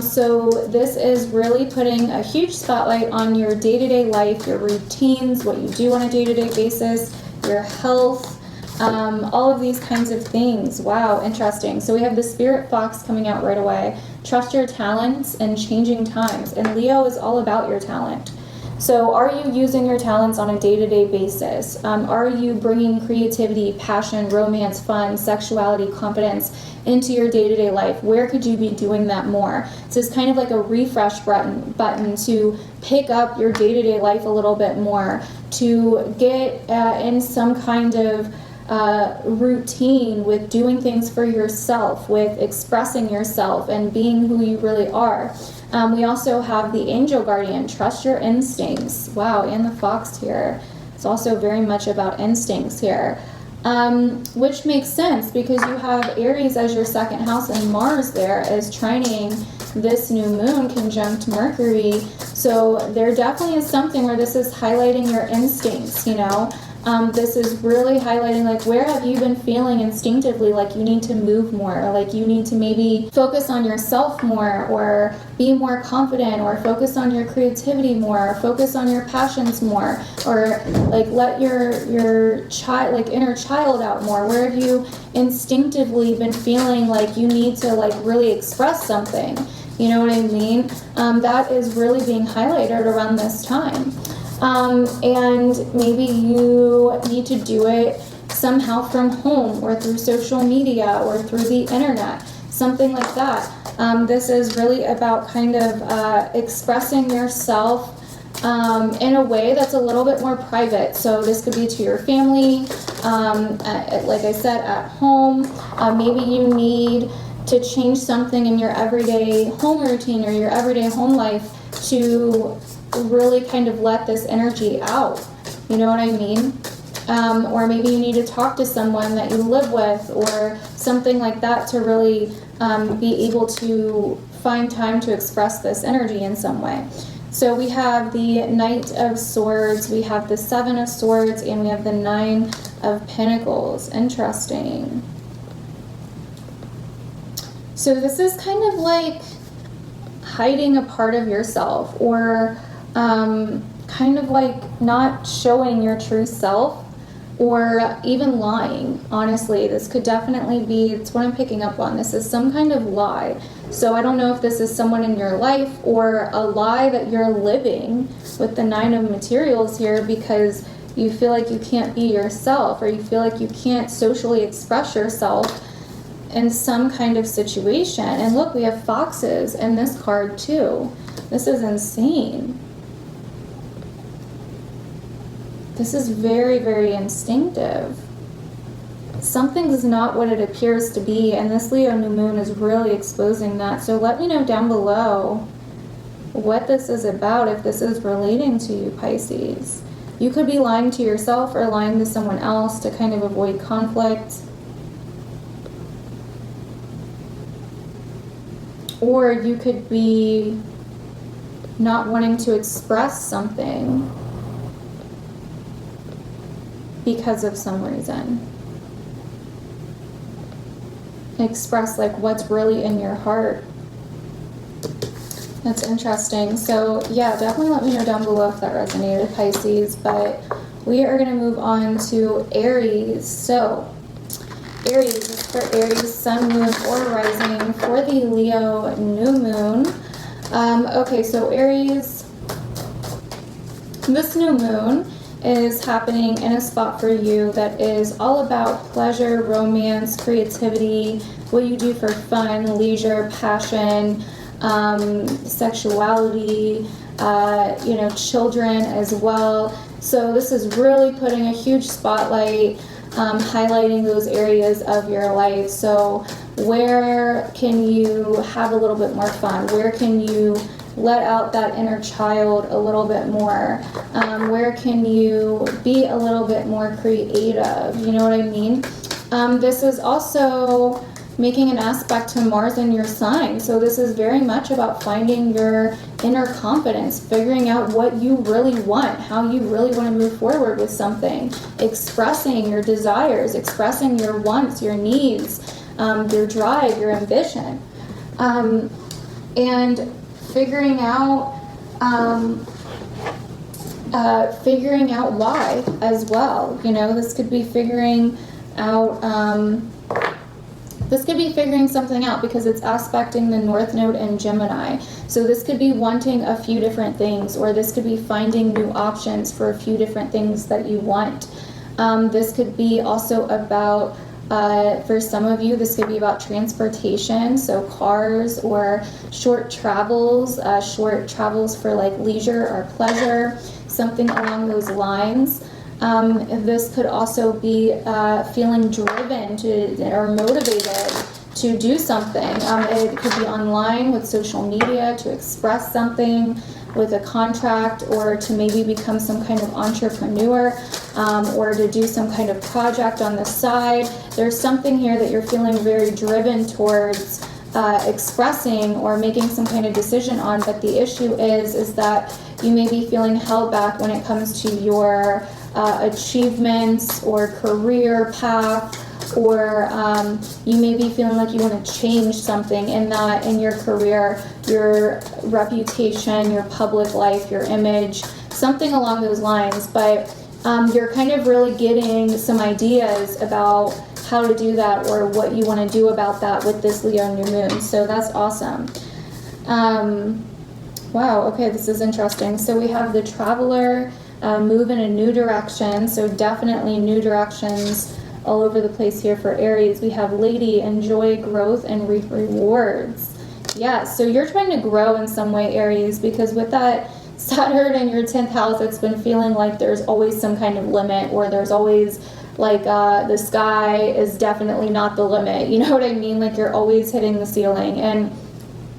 So this is really putting a huge spotlight on your day-to-day life, your routines, what you do on a day-to-day basis, your health, all of these kinds of things. Wow, interesting. So we have the Spirit Fox coming out right away. Trust your talents and changing times. And Leo is all about your talent. So are you using your talents on a day-to-day basis? Are you bringing creativity, passion, romance, fun, sexuality, confidence into your day-to-day life? Where could you be doing that more? So it's kind of like a refresh button to pick up your day-to-day life a little bit more, to get in some kind of routine with doing things for yourself, with expressing yourself and being who you really are. We also have the angel guardian, trust your instincts. Wow, and the fox here. It's also very much about instincts here, which makes sense because you have Aries as your 2nd house and Mars there as trining this new moon conjunct Mercury. So there definitely is something where this is highlighting your instincts, you know. This is really highlighting, like, where have you been feeling instinctively like you need to move more, or like you need to maybe focus on yourself more, or be more confident, or focus on your creativity more, or focus on your passions more, or like let your child, like inner child out more. Where have you instinctively been feeling like you need to like really express something? You know what I mean? That is really being highlighted around this time. And maybe you need to do it somehow from home or through social media or through the internet, something like that. This is really about kind of expressing yourself in a way that's a little bit more private. So this could be to your family, like I said, at home. Maybe you need to change something in your everyday home routine or your everyday home life to really kind of let this energy out, you know what I mean? Or maybe you need to talk to someone that you live with or something like that to really be able to find time to express this energy in some way. So we have the Knight of Swords, we have the 7 of Swords, and we have the 9 of Pentacles. Interesting. So this is kind of like hiding a part of yourself, or kind of like not showing your true self, or even lying. Honestly, this could definitely be, it's what I'm picking up on. This is some kind of lie. So I don't know if this is someone in your life or a lie that you're living with the 9 of Materials here because you feel like you can't be yourself, or you feel like you can't socially express yourself in some kind of situation. And look, we have foxes in this card too. This is insane. This is very, very instinctive. Something's not what it appears to be, and this Leo new moon is really exposing that. So let me know down below what this is about, if this is relating to you, Pisces. You could be lying to yourself or lying to someone else to kind of avoid conflict. Or you could be not wanting to express something because of some reason. Express like what's really in your heart. That's interesting. So yeah, definitely let me know down below if that resonated, Pisces. But we are going to move on to Aries. So Aries is for Aries, Sun, Moon, or Rising for the Leo new moon. Okay, so Aries, this new moon is happening in a spot for you that is all about pleasure, romance, creativity, what you do for fun, leisure, passion, sexuality, you know, children as well. So this is really putting a huge spotlight, highlighting those areas of your life. So where can you have a little bit more fun? Where can you let out that inner child a little bit more? Where can you be a little bit more creative? You know what I mean? This is also making an aspect to Mars in your sign. So this is very much about finding your inner confidence, figuring out what you really want, how you really want to move forward with something, expressing your desires, expressing your wants, your needs, your drive, your ambition, and figuring out why as well. You know, this could be figuring out something out because it's aspecting the North Node and Gemini. So this could be wanting a few different things, or this could be finding new options for a few different things that you want. This could be also about, for some of you, this could be about transportation, so cars or short travels for like leisure or pleasure, something along those lines. This could also be feeling driven to or motivated to do something. It could be online with social media to express something with a contract, or to maybe become some kind of entrepreneur, or to do some kind of project on the side. There's something here that you're feeling very driven towards expressing or making some kind of decision on, but the issue is that you may be feeling held back when it comes to your achievements or career path, or you may be feeling like you want to change something in your career, your reputation, your public life, your image, something along those lines. But you're kind of really getting some ideas about how to do that, or what you want to do about that with this Leo new moon. So that's awesome. Wow, okay, this is interesting. So we have the Traveler, move in a new direction. So definitely new directions all over the place here for Aries. We have Lady, enjoy growth and reap rewards. Yeah, so you're trying to grow in some way, Aries, because with that Saturn in your 10th house, it's been feeling like there's always some kind of limit, or there's always like the sky is definitely not the limit. You know what I mean? Like you're always hitting the ceiling. And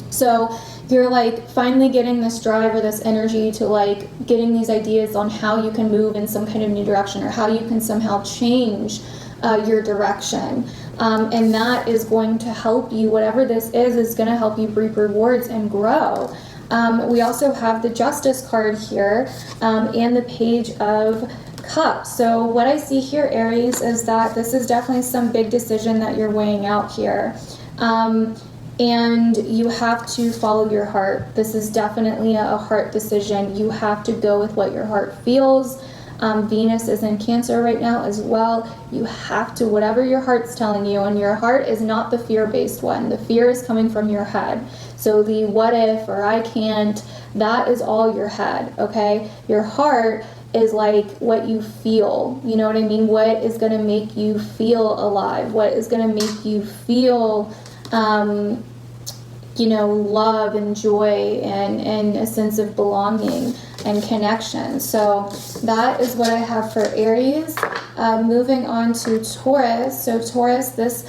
so you're like finally getting this drive or this energy to like getting these ideas on how you can move in some kind of new direction, or how you can somehow change your direction. And that is going to help you, whatever this is going to help you reap rewards and grow. We also have the Justice card here, and the Page of Cups. So what I see here, Aries, is that this is definitely some big decision that you're weighing out here. And you have to follow your heart. This is definitely a heart decision. You have to go with what your heart feels. Venus is in Cancer right now as well. You have to, whatever your heart's telling you, and your heart is not the fear-based one. The fear is coming from your head. So the what if, or I can't, that is all your head, okay? Your heart is like what you feel, you know what I mean? What is going to make you feel alive? What is going to make you feel, you know, love and joy and a sense of belonging and connection. So that is what I have for Aries. Moving on to Taurus. So Taurus, this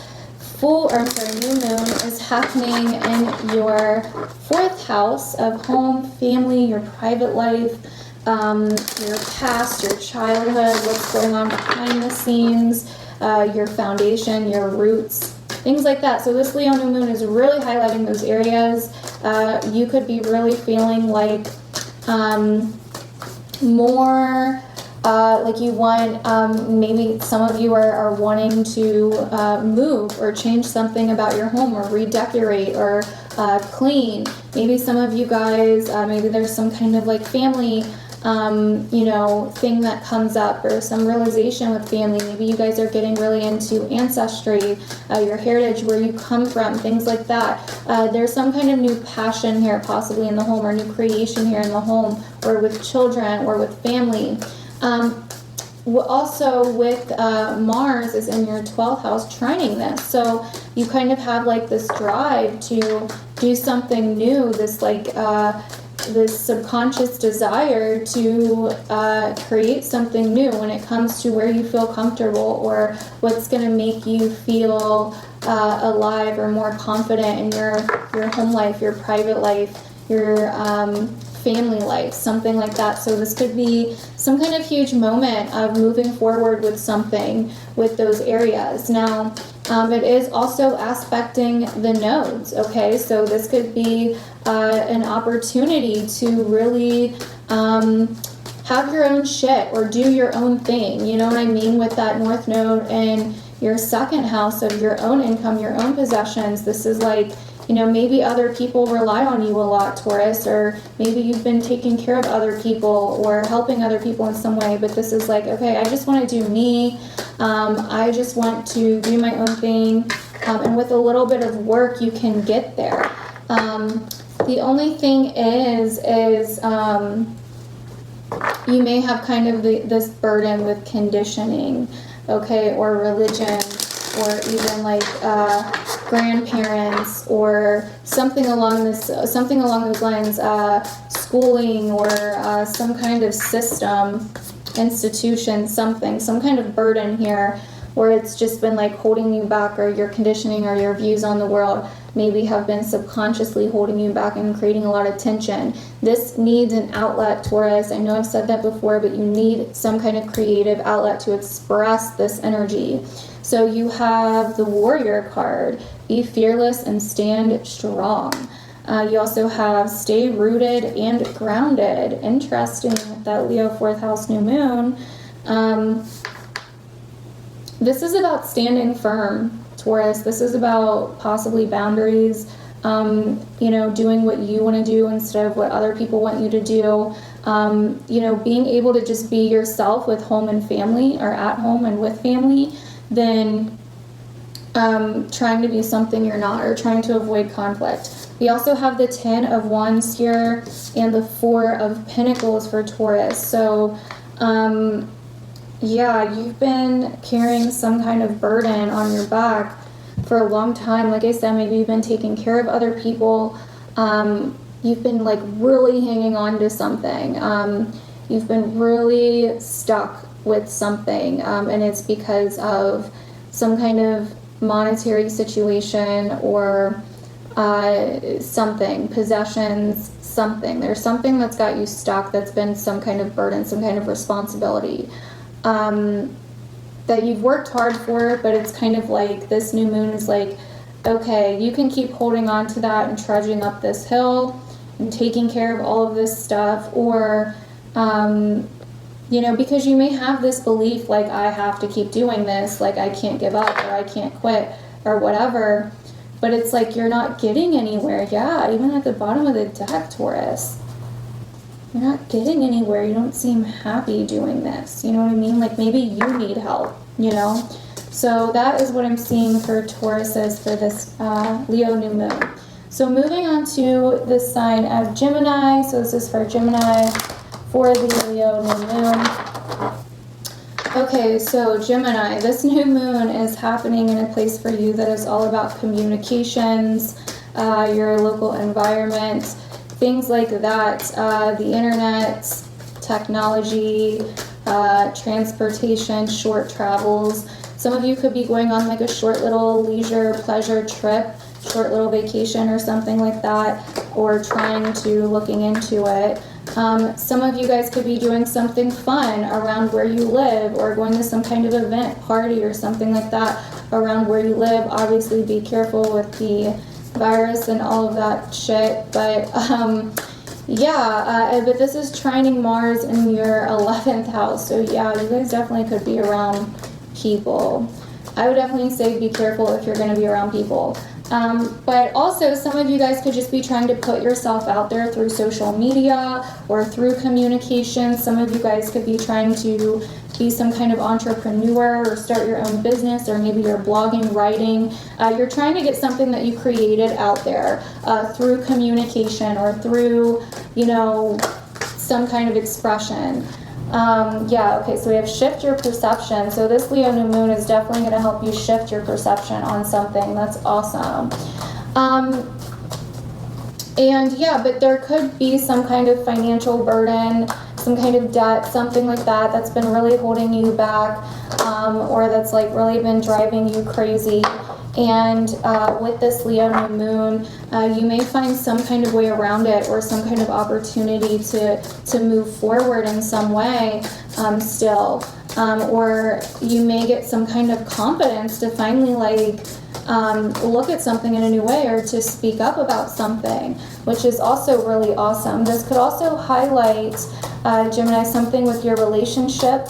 new moon is happening in your 4th house of home, family, your private life, your past, your childhood, what's going on behind the scenes, your foundation, your roots, things like that. So this Leo new moon is really highlighting those areas. You could be really feeling like more like you want, maybe some of you are wanting to move or change something about your home, or redecorate, or clean. Maybe some of you guys, maybe there's some kind of like family you know, thing that comes up, or some realization with family. Maybe you guys are getting really into ancestry, your heritage, where you come from, things like that. There's some kind of new passion here, possibly in the home, or new creation here in the home, or with children, or with family. Also with Mars is in your 12th house trining this. So you kind of have like this drive to do something new, this like this subconscious desire to create something new when it comes to where you feel comfortable, or what's going to make you feel alive or more confident in your home life, your private life, your family life, something like that. So this could be some kind of huge moment of moving forward with something with those areas. Now, it is also aspecting the nodes, okay? So this could be an opportunity to really have your own shit or do your own thing. You know what I mean? With that North Node and your second house of your own income, your own possessions. This is like, you know, maybe other people rely on you a lot, Taurus, or maybe you've been taking care of other people or helping other people in some way, but this is like, okay, I just want to do me. I just want to do my own thing. And with a little bit of work, you can get there. The only thing is you may have kind of this burden with conditioning, okay, or religion, or even like grandparents, or something along those lines, schooling, or some kind of system, institution, some kind of burden here, where it's just been like holding you back, or your conditioning or your views on the world maybe have been subconsciously holding you back and creating a lot of tension. This needs an outlet, Taurus. I know I've said that before, but you need some kind of creative outlet to express this energy. So you have the Warrior card. Be fearless and stand strong. You also have stay rooted and grounded. Interesting, that Leo 4th house new moon. This is about standing firm, Taurus. This is about possibly boundaries, you know, doing what you want to do instead of what other people want you to do. You know, being able to just be yourself with home and family, or at home and with family, than trying to be something you're not, or trying to avoid conflict. We also have the 10 of Wands here and the 4 of Pentacles for Taurus. So, yeah, you've been carrying some kind of burden on your back for a long time. Like I said, maybe you've been taking care of other people. You've been like really hanging on to something. You've been really stuck with something, and it's because of some kind of monetary situation, or something, possessions, something. There's something that's got you stuck, that's been some kind of burden, some kind of responsibility, that you've worked hard for, but it's kind of like this new moon is like, okay, you can keep holding on to that and trudging up this hill and taking care of all of this stuff, or you know, because you may have this belief like, I have to keep doing this, like I can't give up, or I can't quit, or whatever, but it's like you're not getting anywhere. Yeah, even at the bottom of the deck, Taurus, you're not getting anywhere. You don't seem happy doing this. You know what I mean? Like maybe you need help, you know? So that is what I'm seeing for Tauruses for this Leo new moon. So moving on to the sign of Gemini. So this is for Gemini for the Leo new moon. Okay, so Gemini, this new moon is happening in a place for you that is all about communications, your local environment, things like that, the internet, technology, transportation, short travels. Some of you could be going on like a short little leisure pleasure trip, short little vacation or something like that, or trying to looking into it. Some of you guys could be doing something fun around where you live, or going to some kind of event, party, or something like that around where you live. Obviously be careful with the virus and all of that shit, but yeah, but this is trining Mars in your 11th house, so yeah, you guys definitely could be around people. I would definitely say be careful if you're going to be around people. But also, some of you guys could just be trying to put yourself out there through social media or through communication. Some of you guys could be trying to be some kind of entrepreneur or start your own business, or maybe you're blogging, writing. You're trying to get something that you created out there through communication, or through, you know, some kind of expression. Yeah, okay, so we have shift your perception. So this Leo new moon is definitely going to help you shift your perception on something. That's awesome. And yeah, but there could be some kind of financial burden, some kind of debt, something like that, that's been really holding you back, or that's like really been driving you crazy. And with this Leo new moon, you may find some kind of way around it, or some kind of opportunity to move forward in some way still. Or you may get some kind of confidence to finally like look at something in a new way, or to speak up about something, which is also really awesome. This could also highlight, Gemini, something with your relationship,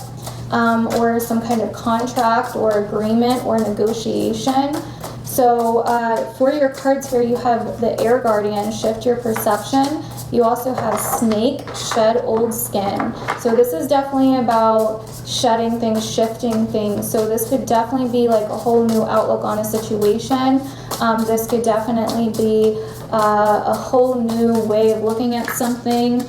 or some kind of contract or agreement or negotiation. So for your cards here, you have the Air Guardian, shift your perception. You also have Snake, shed old skin. So this is definitely about shedding things, shifting things. So this could definitely be like a whole new outlook on a situation. This could definitely be a whole new way of looking at something,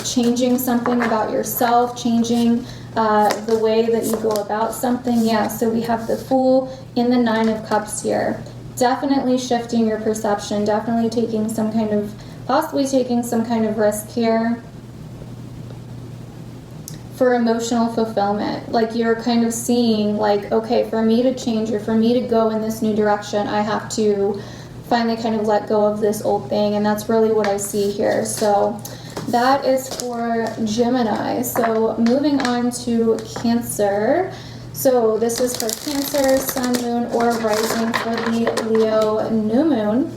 changing something about yourself, changing the way that you go about something. Yeah, so we have the Fool in the Nine of Cups here. Definitely shifting your perception, definitely taking some kind of, possibly taking some kind of risk here for emotional fulfillment. Like you're kind of seeing like, okay, for me to change, or for me to go in this new direction, I have to finally kind of let go of this old thing. And that's really what I see here. So that is for Gemini. So moving on to Cancer. So this is for Cancer, Sun, Moon, or Rising for the Leo new moon.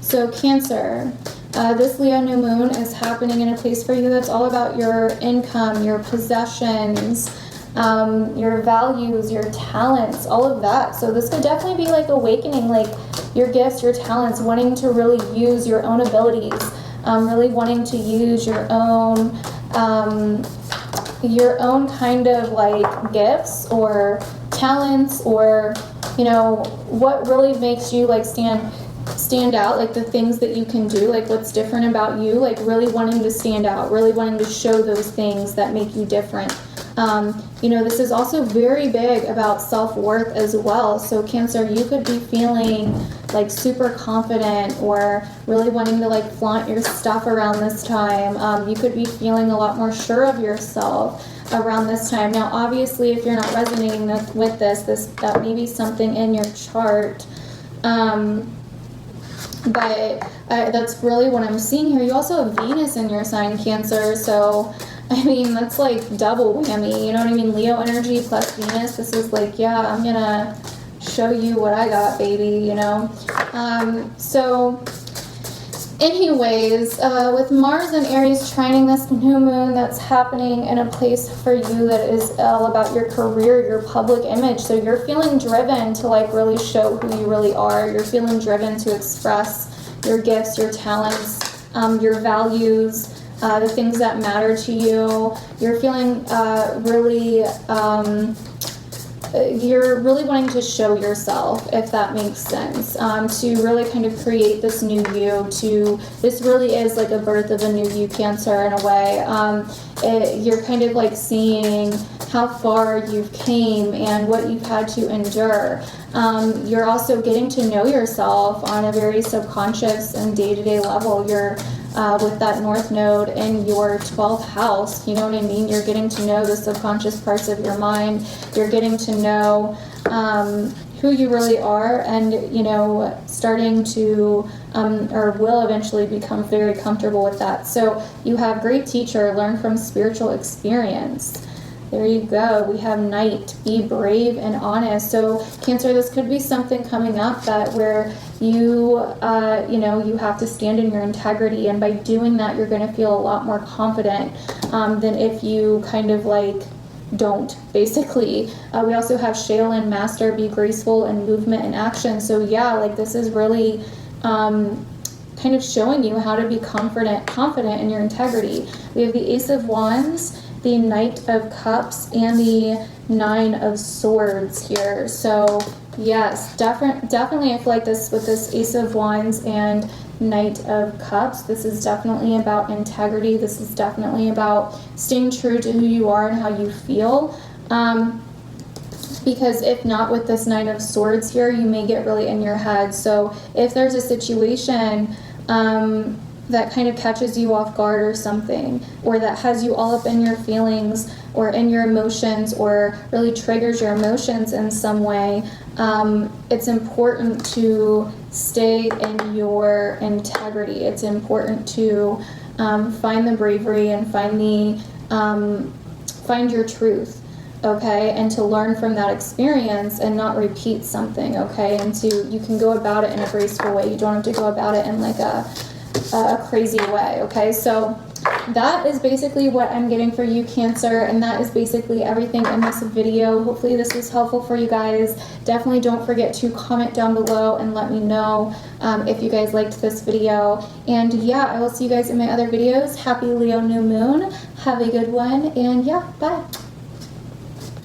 So Cancer, this Leo new moon is happening in a place for you that's all about your income, your possessions, your values, your talents, all of that. So this could definitely be like awakening, like your gifts, your talents, wanting to really use your own abilities, really wanting to use your own kind of like gifts or talents, or you know, what really makes you like stand out, like the things that you can do, like what's different about you, like really wanting to stand out, really wanting to show those things that make you different. You know, this is also very big about self-worth as well. So Cancer, you could be feeling like super confident, or really wanting to like flaunt your stuff around this time. You could be feeling a lot more sure of yourself around this time. Now, obviously, if you're not resonating with this, that may be something in your chart. But that's really what I'm seeing here. You also have Venus in your sign, Cancer. So, I mean, that's like double whammy. You know what I mean? Leo energy plus Venus. This is like, yeah, I'm going to show you what I got, baby, you know? So, anyways, with Mars and Aries trining this new moon, that's happening in a place for you that is all about your career, your public image. So you're feeling driven to like really show who you really are. You're feeling driven to express your gifts, your talents, your values, the things that matter to you. You're feeling you're really wanting to show yourself, if that makes sense, to really kind of create this new you. This really is like a birth of a new you, Cancer, in a way. You're kind of like seeing how far you've came and what you've had to endure. You're also getting to know yourself on a very subconscious and day-to-day level. You're with that North Node in your 12th house, you know what I mean? You're getting to know the subconscious parts of your mind. You're getting to know who you really are, and, you know, starting to, or will eventually become very comfortable with that. So you have great teacher, learn from spiritual experience. There you go. We have Knight, be brave and honest. So Cancer, this could be something coming up that where you, you know, you have to stand in your integrity. And by doing that, you're going to feel a lot more confident than if you kind of like don't, basically. We also have Shaolin Master, be graceful in movement and action. So yeah, like this is really kind of showing you how to be confident in your integrity. We have the Ace of Wands, the Knight of Cups, and the Nine of Swords here. So yes, definitely I feel like this, with this Ace of Wands and Knight of Cups, this is definitely about integrity. This is definitely about staying true to who you are and how you feel. Because if not, with this Nine of Swords here, you may get really in your head. So if there's a situation, that kind of catches you off guard or something, or that has you all up in your feelings or in your emotions, or really triggers your emotions in some way, it's important to stay in your integrity. It's important to find the bravery and find your truth, okay, and to learn from that experience and not repeat something, okay, and you can go about it in a graceful way. You don't have to go about it in like a crazy way, okay? So that is basically what I'm getting for you, Cancer, and that is basically everything in this video. Hopefully this was helpful for you guys. Definitely don't forget to comment down below and let me know if you guys liked this video. And yeah, I will see you guys in my other videos. Happy Leo new moon. Have a good one, and yeah, bye.